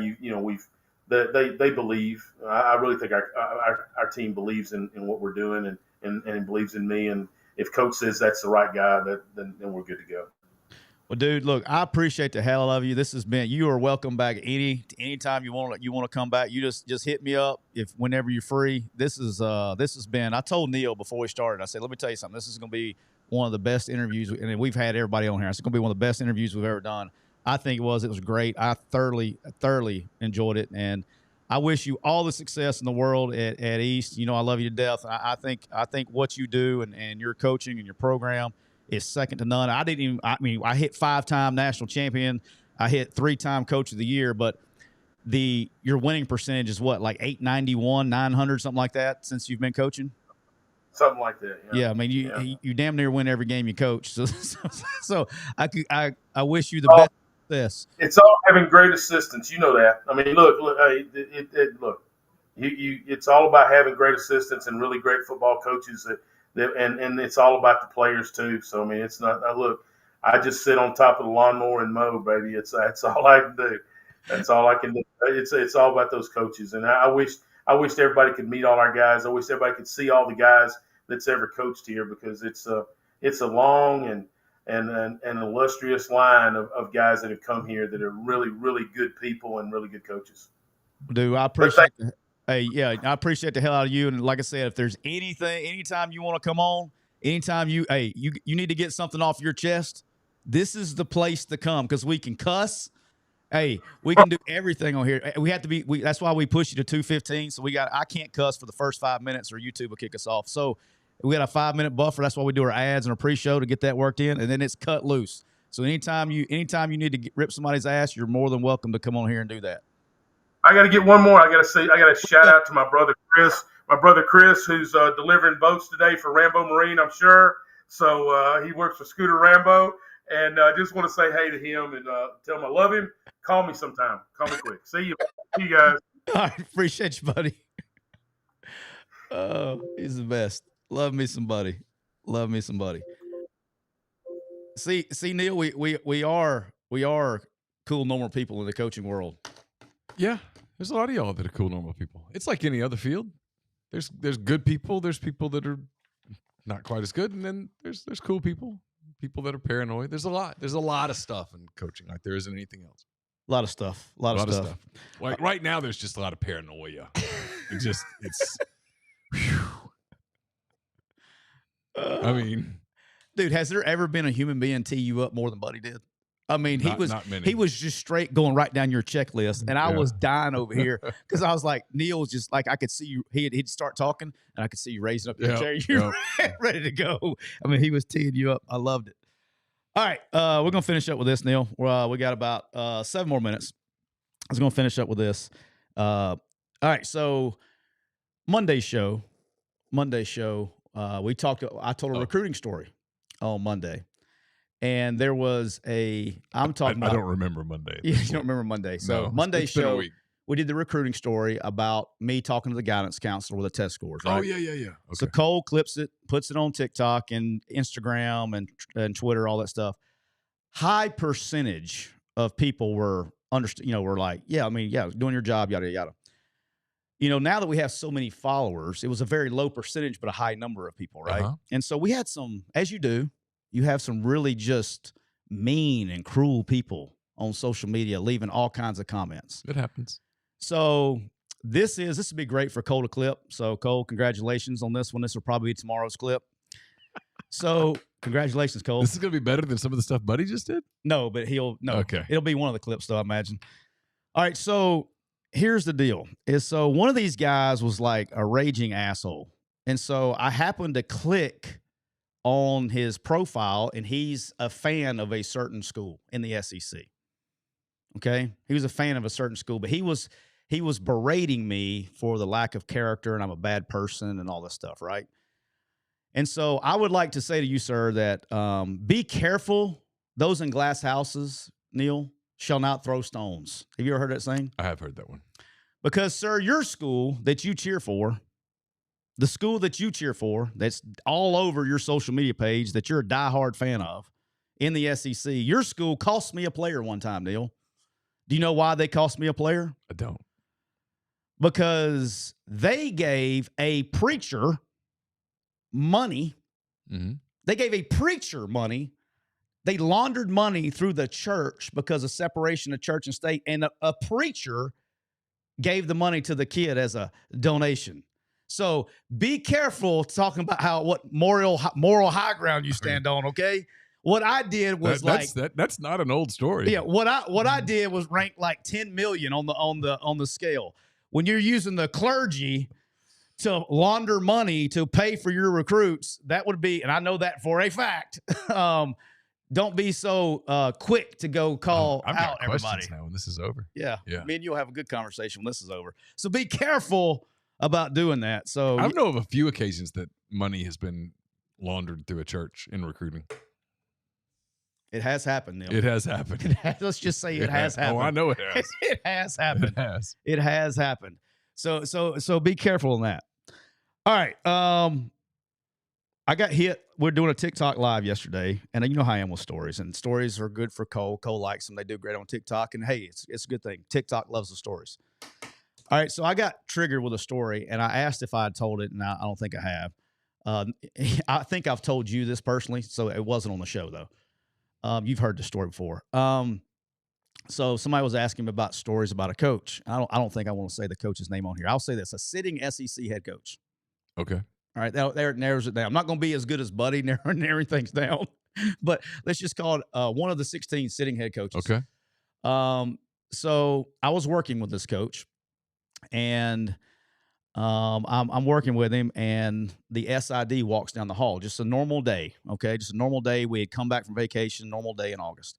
they believe. I really think our team believes in what we're doing and believes in me. And if coach says that's the right guy, then we're good to go.
Well, dude, look, I appreciate the hell out of you. This has been, you are welcome back anytime you want to come back. You just hit me up whenever you're free. This has been, I told Neal before we started, I said, let me tell you something. This is going to be one of the best interviews, and we've had everybody on here. It's going to be one of the best interviews we've ever done. I think it was great. I thoroughly enjoyed it, and I wish you all the success in the world at East. I love you to death. I think what you do and your coaching and your program is second to none. I hit 5-time national champion. I hit 3-time coach of the year, but your winning percentage is what, like 891, 900, something like that since you've been coaching?
Something like that.
Yeah. I mean, you damn near win every game you coach. So I wish you the best success.
It's all having great assistants. You know that. I mean, look, it's all about having great assistants and really great football coaches and it's all about the players too. So I mean, it's not. Look, I just sit on top of the lawnmower and mow, baby. That's all I can do. That's all I can do. It's all about those coaches. And I wish everybody could meet all our guys. I wish everybody could see all the guys that's ever coached here, because it's a long and an illustrious line of guys that have come here that are really, really good people and really good coaches.
Dude, I appreciate it. Hey, yeah, I appreciate the hell out of you. And like I said, if there's anytime you want to come on, anytime you need to get something off your chest, this is the place to come, because we can cuss. Hey, we can do everything on here. We have to be. That's why we push you to 2:15. So I can't cuss for the first 5 minutes, or YouTube will kick us off. So we got a 5-minute buffer. That's why we do our ads and our pre-show to get that worked in, and then it's cut loose. So anytime you need to rip somebody's ass, you're more than welcome to come on here and do that.
I got to get one more. I got to shout out to my brother Chris, who's delivering boats today for Rambo Marine, I'm sure. So he works for Scooter Rambo, and I just want to say hey to him and tell him I love him. Call me sometime. Call me quick. See you guys.
All right, appreciate you, buddy. Oh, he's the best. Love me somebody. See, Neal, we are cool, normal people in the coaching world.
Yeah, there's a lot of y'all that are cool, normal people. It's like any other field. There's good people. There's people that are not quite as good, and then there's cool people that are paranoid. There's a lot of stuff in coaching, like there isn't anything else.
A lot of stuff.
Like right now, there's just a lot of paranoia. it's whew. I mean,
dude, has there ever been a human being tee you up more than Buddy did? I mean, he was just straight going right down your checklist, and I was dying over here because I was like, Neal was just like, I could see you. He'd start talking, and I could see you raising up your chair. You're ready to go. I mean, he was teeing you up. I loved it. All right, we're gonna finish up with this, Neal. We got about 7 more minutes. I was gonna finish up with this. All right, so Monday show. I told a recruiting story on Monday. And there was I don't
remember Monday.
You don't remember Monday. So
no,
Monday show, we did the recruiting story about me talking to the guidance counselor with the test scores, right?
Oh, yeah. Okay.
So Cole clips it, puts it on TikTok and Instagram and Twitter, all that stuff. High percentage of people were like, doing your job, yada, yada. Now that we have so many followers, it was a very low percentage, but a high number of people, right? Uh-huh. And so we had some, as you do, you have some really just mean and cruel people on social media leaving all kinds of comments.
It happens.
So this would be great for Cole to clip. So Cole, congratulations on this one. This will probably be tomorrow's clip. So congratulations, Cole.
This is going to be better than some of the stuff Buddy just did?
No, but okay. It'll be one of the clips though, I imagine. All right. So here's the deal so one of these guys was like a raging asshole. And so I happened to click on his profile, and he's a fan of a certain school in the SEC. Okay, he was a fan of a certain school, but he was berating me for the lack of character, and I'm a bad person, and all this stuff, right? And so I would like to say to you, sir, that be careful. Those in glass houses, Neal, shall not throw stones. Have you ever heard that saying?
I have heard that one.
Because, sir, your school that you cheer for, the school that you cheer for, that's all over your social media page that you're a diehard fan of in the SEC, your school cost me a player one time, Neal. Do you know why they cost me a player?
I don't.
Because they gave a preacher money.
Mm-hmm.
They gave a preacher money. They laundered money through the church because of separation of church and state. And a preacher gave the money to the kid as a donation. So be careful talking about what moral high ground you stand on, okay? What I did was
that's not an old story.
Yeah, what I did was rank like 10 million on the scale. When you're using the clergy to launder money to pay for your recruits, that would be, and I know that for a fact. Don't be so quick to go call out everybody
now when this is over.
Yeah.
Yeah.
Me and you'll have a good conversation when this is over. So be careful about doing that. So
I know of a few occasions that money has been laundered through a church in recruiting.
It has happened, Neal.
It has happened.
Let's just say it has happened.
Oh, I know it has.
It has happened.
It has.
It has happened. So be careful in that. All right. I got hit. We're doing a TikTok live yesterday, and you know how I am with stories, and stories are good for Cole. Cole likes them. They do great on TikTok, and hey, it's a good thing. TikTok loves the stories. All right, so I got triggered with a story, and I asked if I had told it, and I don't think I have. I think I've told you this personally, so it wasn't on the show, though. You've heard the story before. So somebody was asking me about stories about a coach. I don't think I want to say the coach's name on here. I'll say this: a sitting SEC head coach.
Okay.
All right, there it narrows it down. I'm not going to be as good as Buddy narrowing things down, but let's just call it one of the 16 sitting head coaches.
Okay.
So I was working with this coach, and I'm working with him, and the SID walks down the hall. Just a normal day, okay? Just a normal day. We had come back from vacation, normal day in August.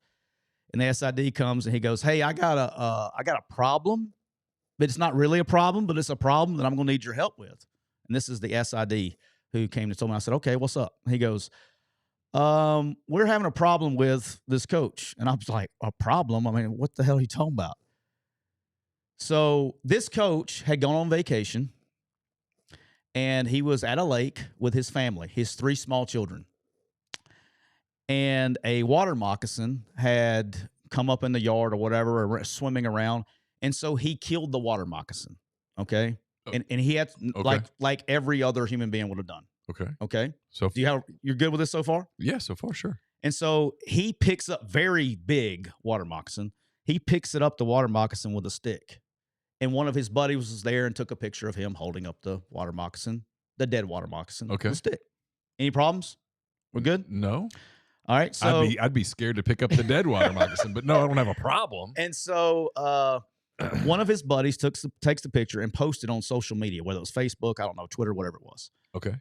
And the SID comes, and he goes, hey, I got a problem, but it's not really a problem, but it's a problem that I'm going to need your help with. And this is the SID who came and told me. I said, okay, what's up? He goes, we're having a problem with this coach. And I was like, a problem? I mean, what the hell are you talking about? So this coach had gone on vacation, and he was at a lake with his family, his 3 small children. And a water moccasin had come up in the yard or whatever, or swimming around. And so he killed the water moccasin, okay? And he had, like every other human being would have done.
Okay.
Okay.
So
you're good with this so far?
Yeah, so far, sure.
And so he picks up very big water moccasin. He picks it up, the water moccasin, with a stick. And one of his buddies was there and took a picture of him holding up the water moccasin, the dead water moccasin, with a stick. Any problems? We're good?
No.
All right. So
I'd be scared to pick up the dead water moccasin, but no, I don't have a problem.
And so one of his buddies takes the picture and posted on social media, whether it was Facebook, I don't know, Twitter, whatever it was.
Okay.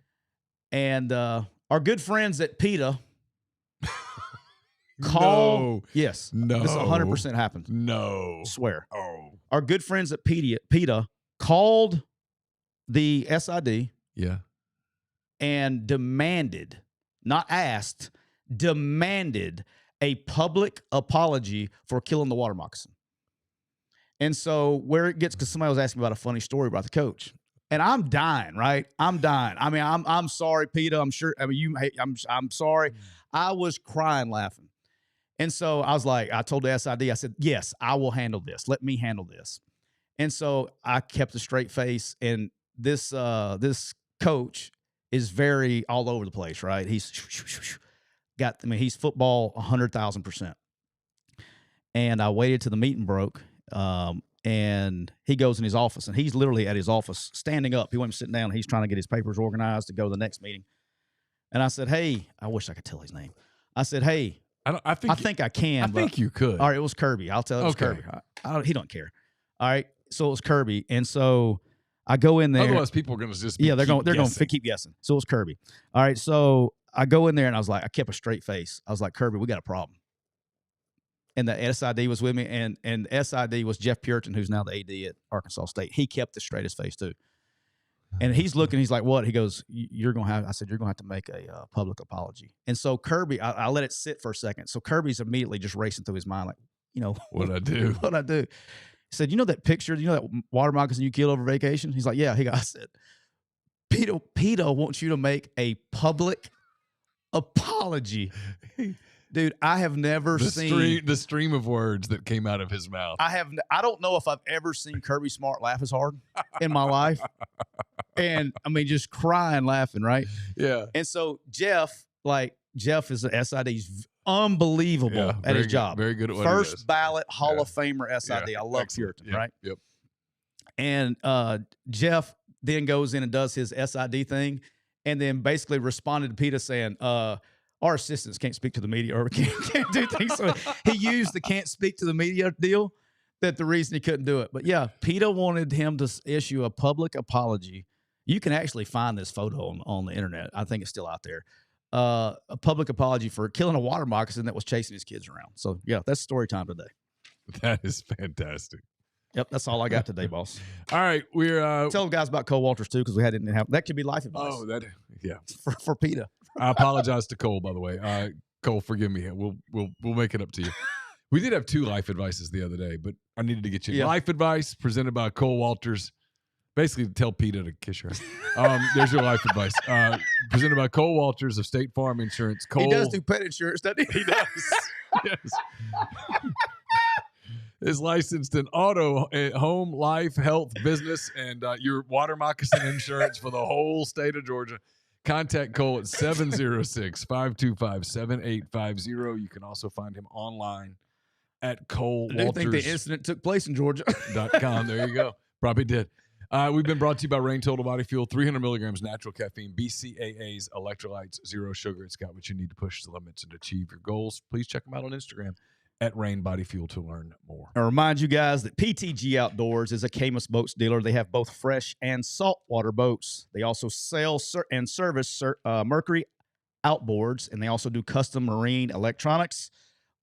And our good friends at PETA call. Yes.
No.
This 100% happened.
No.
Swear.
Oh.
Our good friends at PETA called the SID.
Yeah.
And demanded, not asked, demanded a public apology for killing the water moccasin. And so where it gets, because somebody was asking about a funny story about the coach, and I'm dying, right? I'm dying. I mean, I'm sorry, PETA. I'm sure. I mean, I'm sorry. I was crying, laughing. And so I was like, I told the SID, I said, yes, I will handle this. Let me handle this. And so I kept a straight face. And this coach is very all over the place, right? He's football 100,000%. And I waited till the meeting broke. And he goes in his office, and he's literally at his office standing up. He wasn't sitting down. He's trying to get his papers organized to go to the next meeting. And I said, hey, I wish I could tell his name. I said, hey, I think I can.
I think you could.
All right, it was Kirby. I'll tell it was Kirby. He don't care. All right, so it was Kirby. And so I go in there.
Otherwise, people are going to just
they're going to keep guessing. So it was Kirby. All right, so I go in there, and I was like, I kept a straight face. I was like, Kirby, we got a problem. And the SID was with me, and SID was Jeff Puritan, who's now the AD at Arkansas State. He kept the straightest face too. And he's looking, he's like, what? He goes, I said, you're going to have to make a public apology. And so Kirby, I let it sit for a second. So Kirby's immediately just racing through his mind like,
What I do.
What I do. He said, you know that picture, that water moccasin you killed over vacation? He's like, yeah. I said, PETA wants you to make a public apology. Dude, I have never seen
the stream of words that came out of his mouth.
I don't know if I've ever seen Kirby Smart laugh as hard in my life. And I mean, just crying, laughing, right?
Yeah.
And so Jeff is an SID. He's unbelievable at his job.
Very good at what he does.
First ballot Hall of Famer SID. I love Puritan, right?
Yep.
And Jeff then goes in and does his SID thing, and then basically responded to PETA saying, our assistants can't speak to the media or can't do things. So he used the can't speak to the media deal that the reason he couldn't do it. But yeah, PETA wanted him to issue a public apology. You can actually find this photo on the internet. I think it's still out there. A public apology for killing a water moccasin that was chasing his kids around. So yeah, that's story time today.
That is fantastic.
Yep, that's all I got today, boss.
All right, we're
tell the guys about Cole Walters too, because we didn't have that. Could be life advice.
Oh,
for PETA.
I apologize to Cole, by the way. Cole, forgive me. We'll make it up to you. We did have 2 life advices the other day, but I needed to get you life advice presented by Cole Walters. Basically, tell PETA to kiss your ass. There's your life advice. Presented by Cole Walters of State Farm Insurance. Cole,
he does do pet insurance, doesn't he?
He does. Yes. Is licensed in auto, home, life, health, business, and your water moccasin insurance for the whole state of Georgia. Contact Cole at 706-525-7850. You can also find him online at ColeWalters.com.
I think the incident took place in Georgia.
There you go. Probably did. We've been brought to you by Rain Total Body Fuel, 300 milligrams natural caffeine, BCAAs, electrolytes, 0 sugar. It's got what you need to push the limits and achieve your goals. Please check them out on Instagram at Rain Body Fuel to learn more.
I remind you guys that PTG Outdoors is a Camus Boats dealer. They have both fresh and saltwater boats. They also sell and service Mercury outboards, and they also do custom marine electronics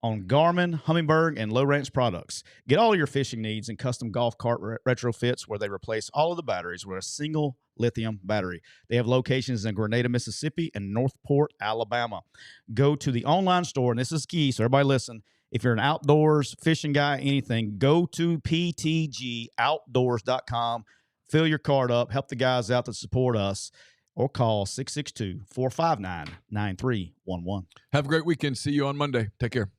on Garmin, Humminbird, and Low Ranch products. Get all your fishing needs and custom golf cart retrofits where they replace all of the batteries with a single lithium battery. They have locations in Grenada, Mississippi, and Northport, Alabama. Go to the online store, and this is key, so everybody listen. If you're an outdoors fishing guy, anything, go to ptgoutdoors.com, fill your card up, help the guys out that support us, or call 662-459-9311.
Have a great weekend. See you on Monday. Take care.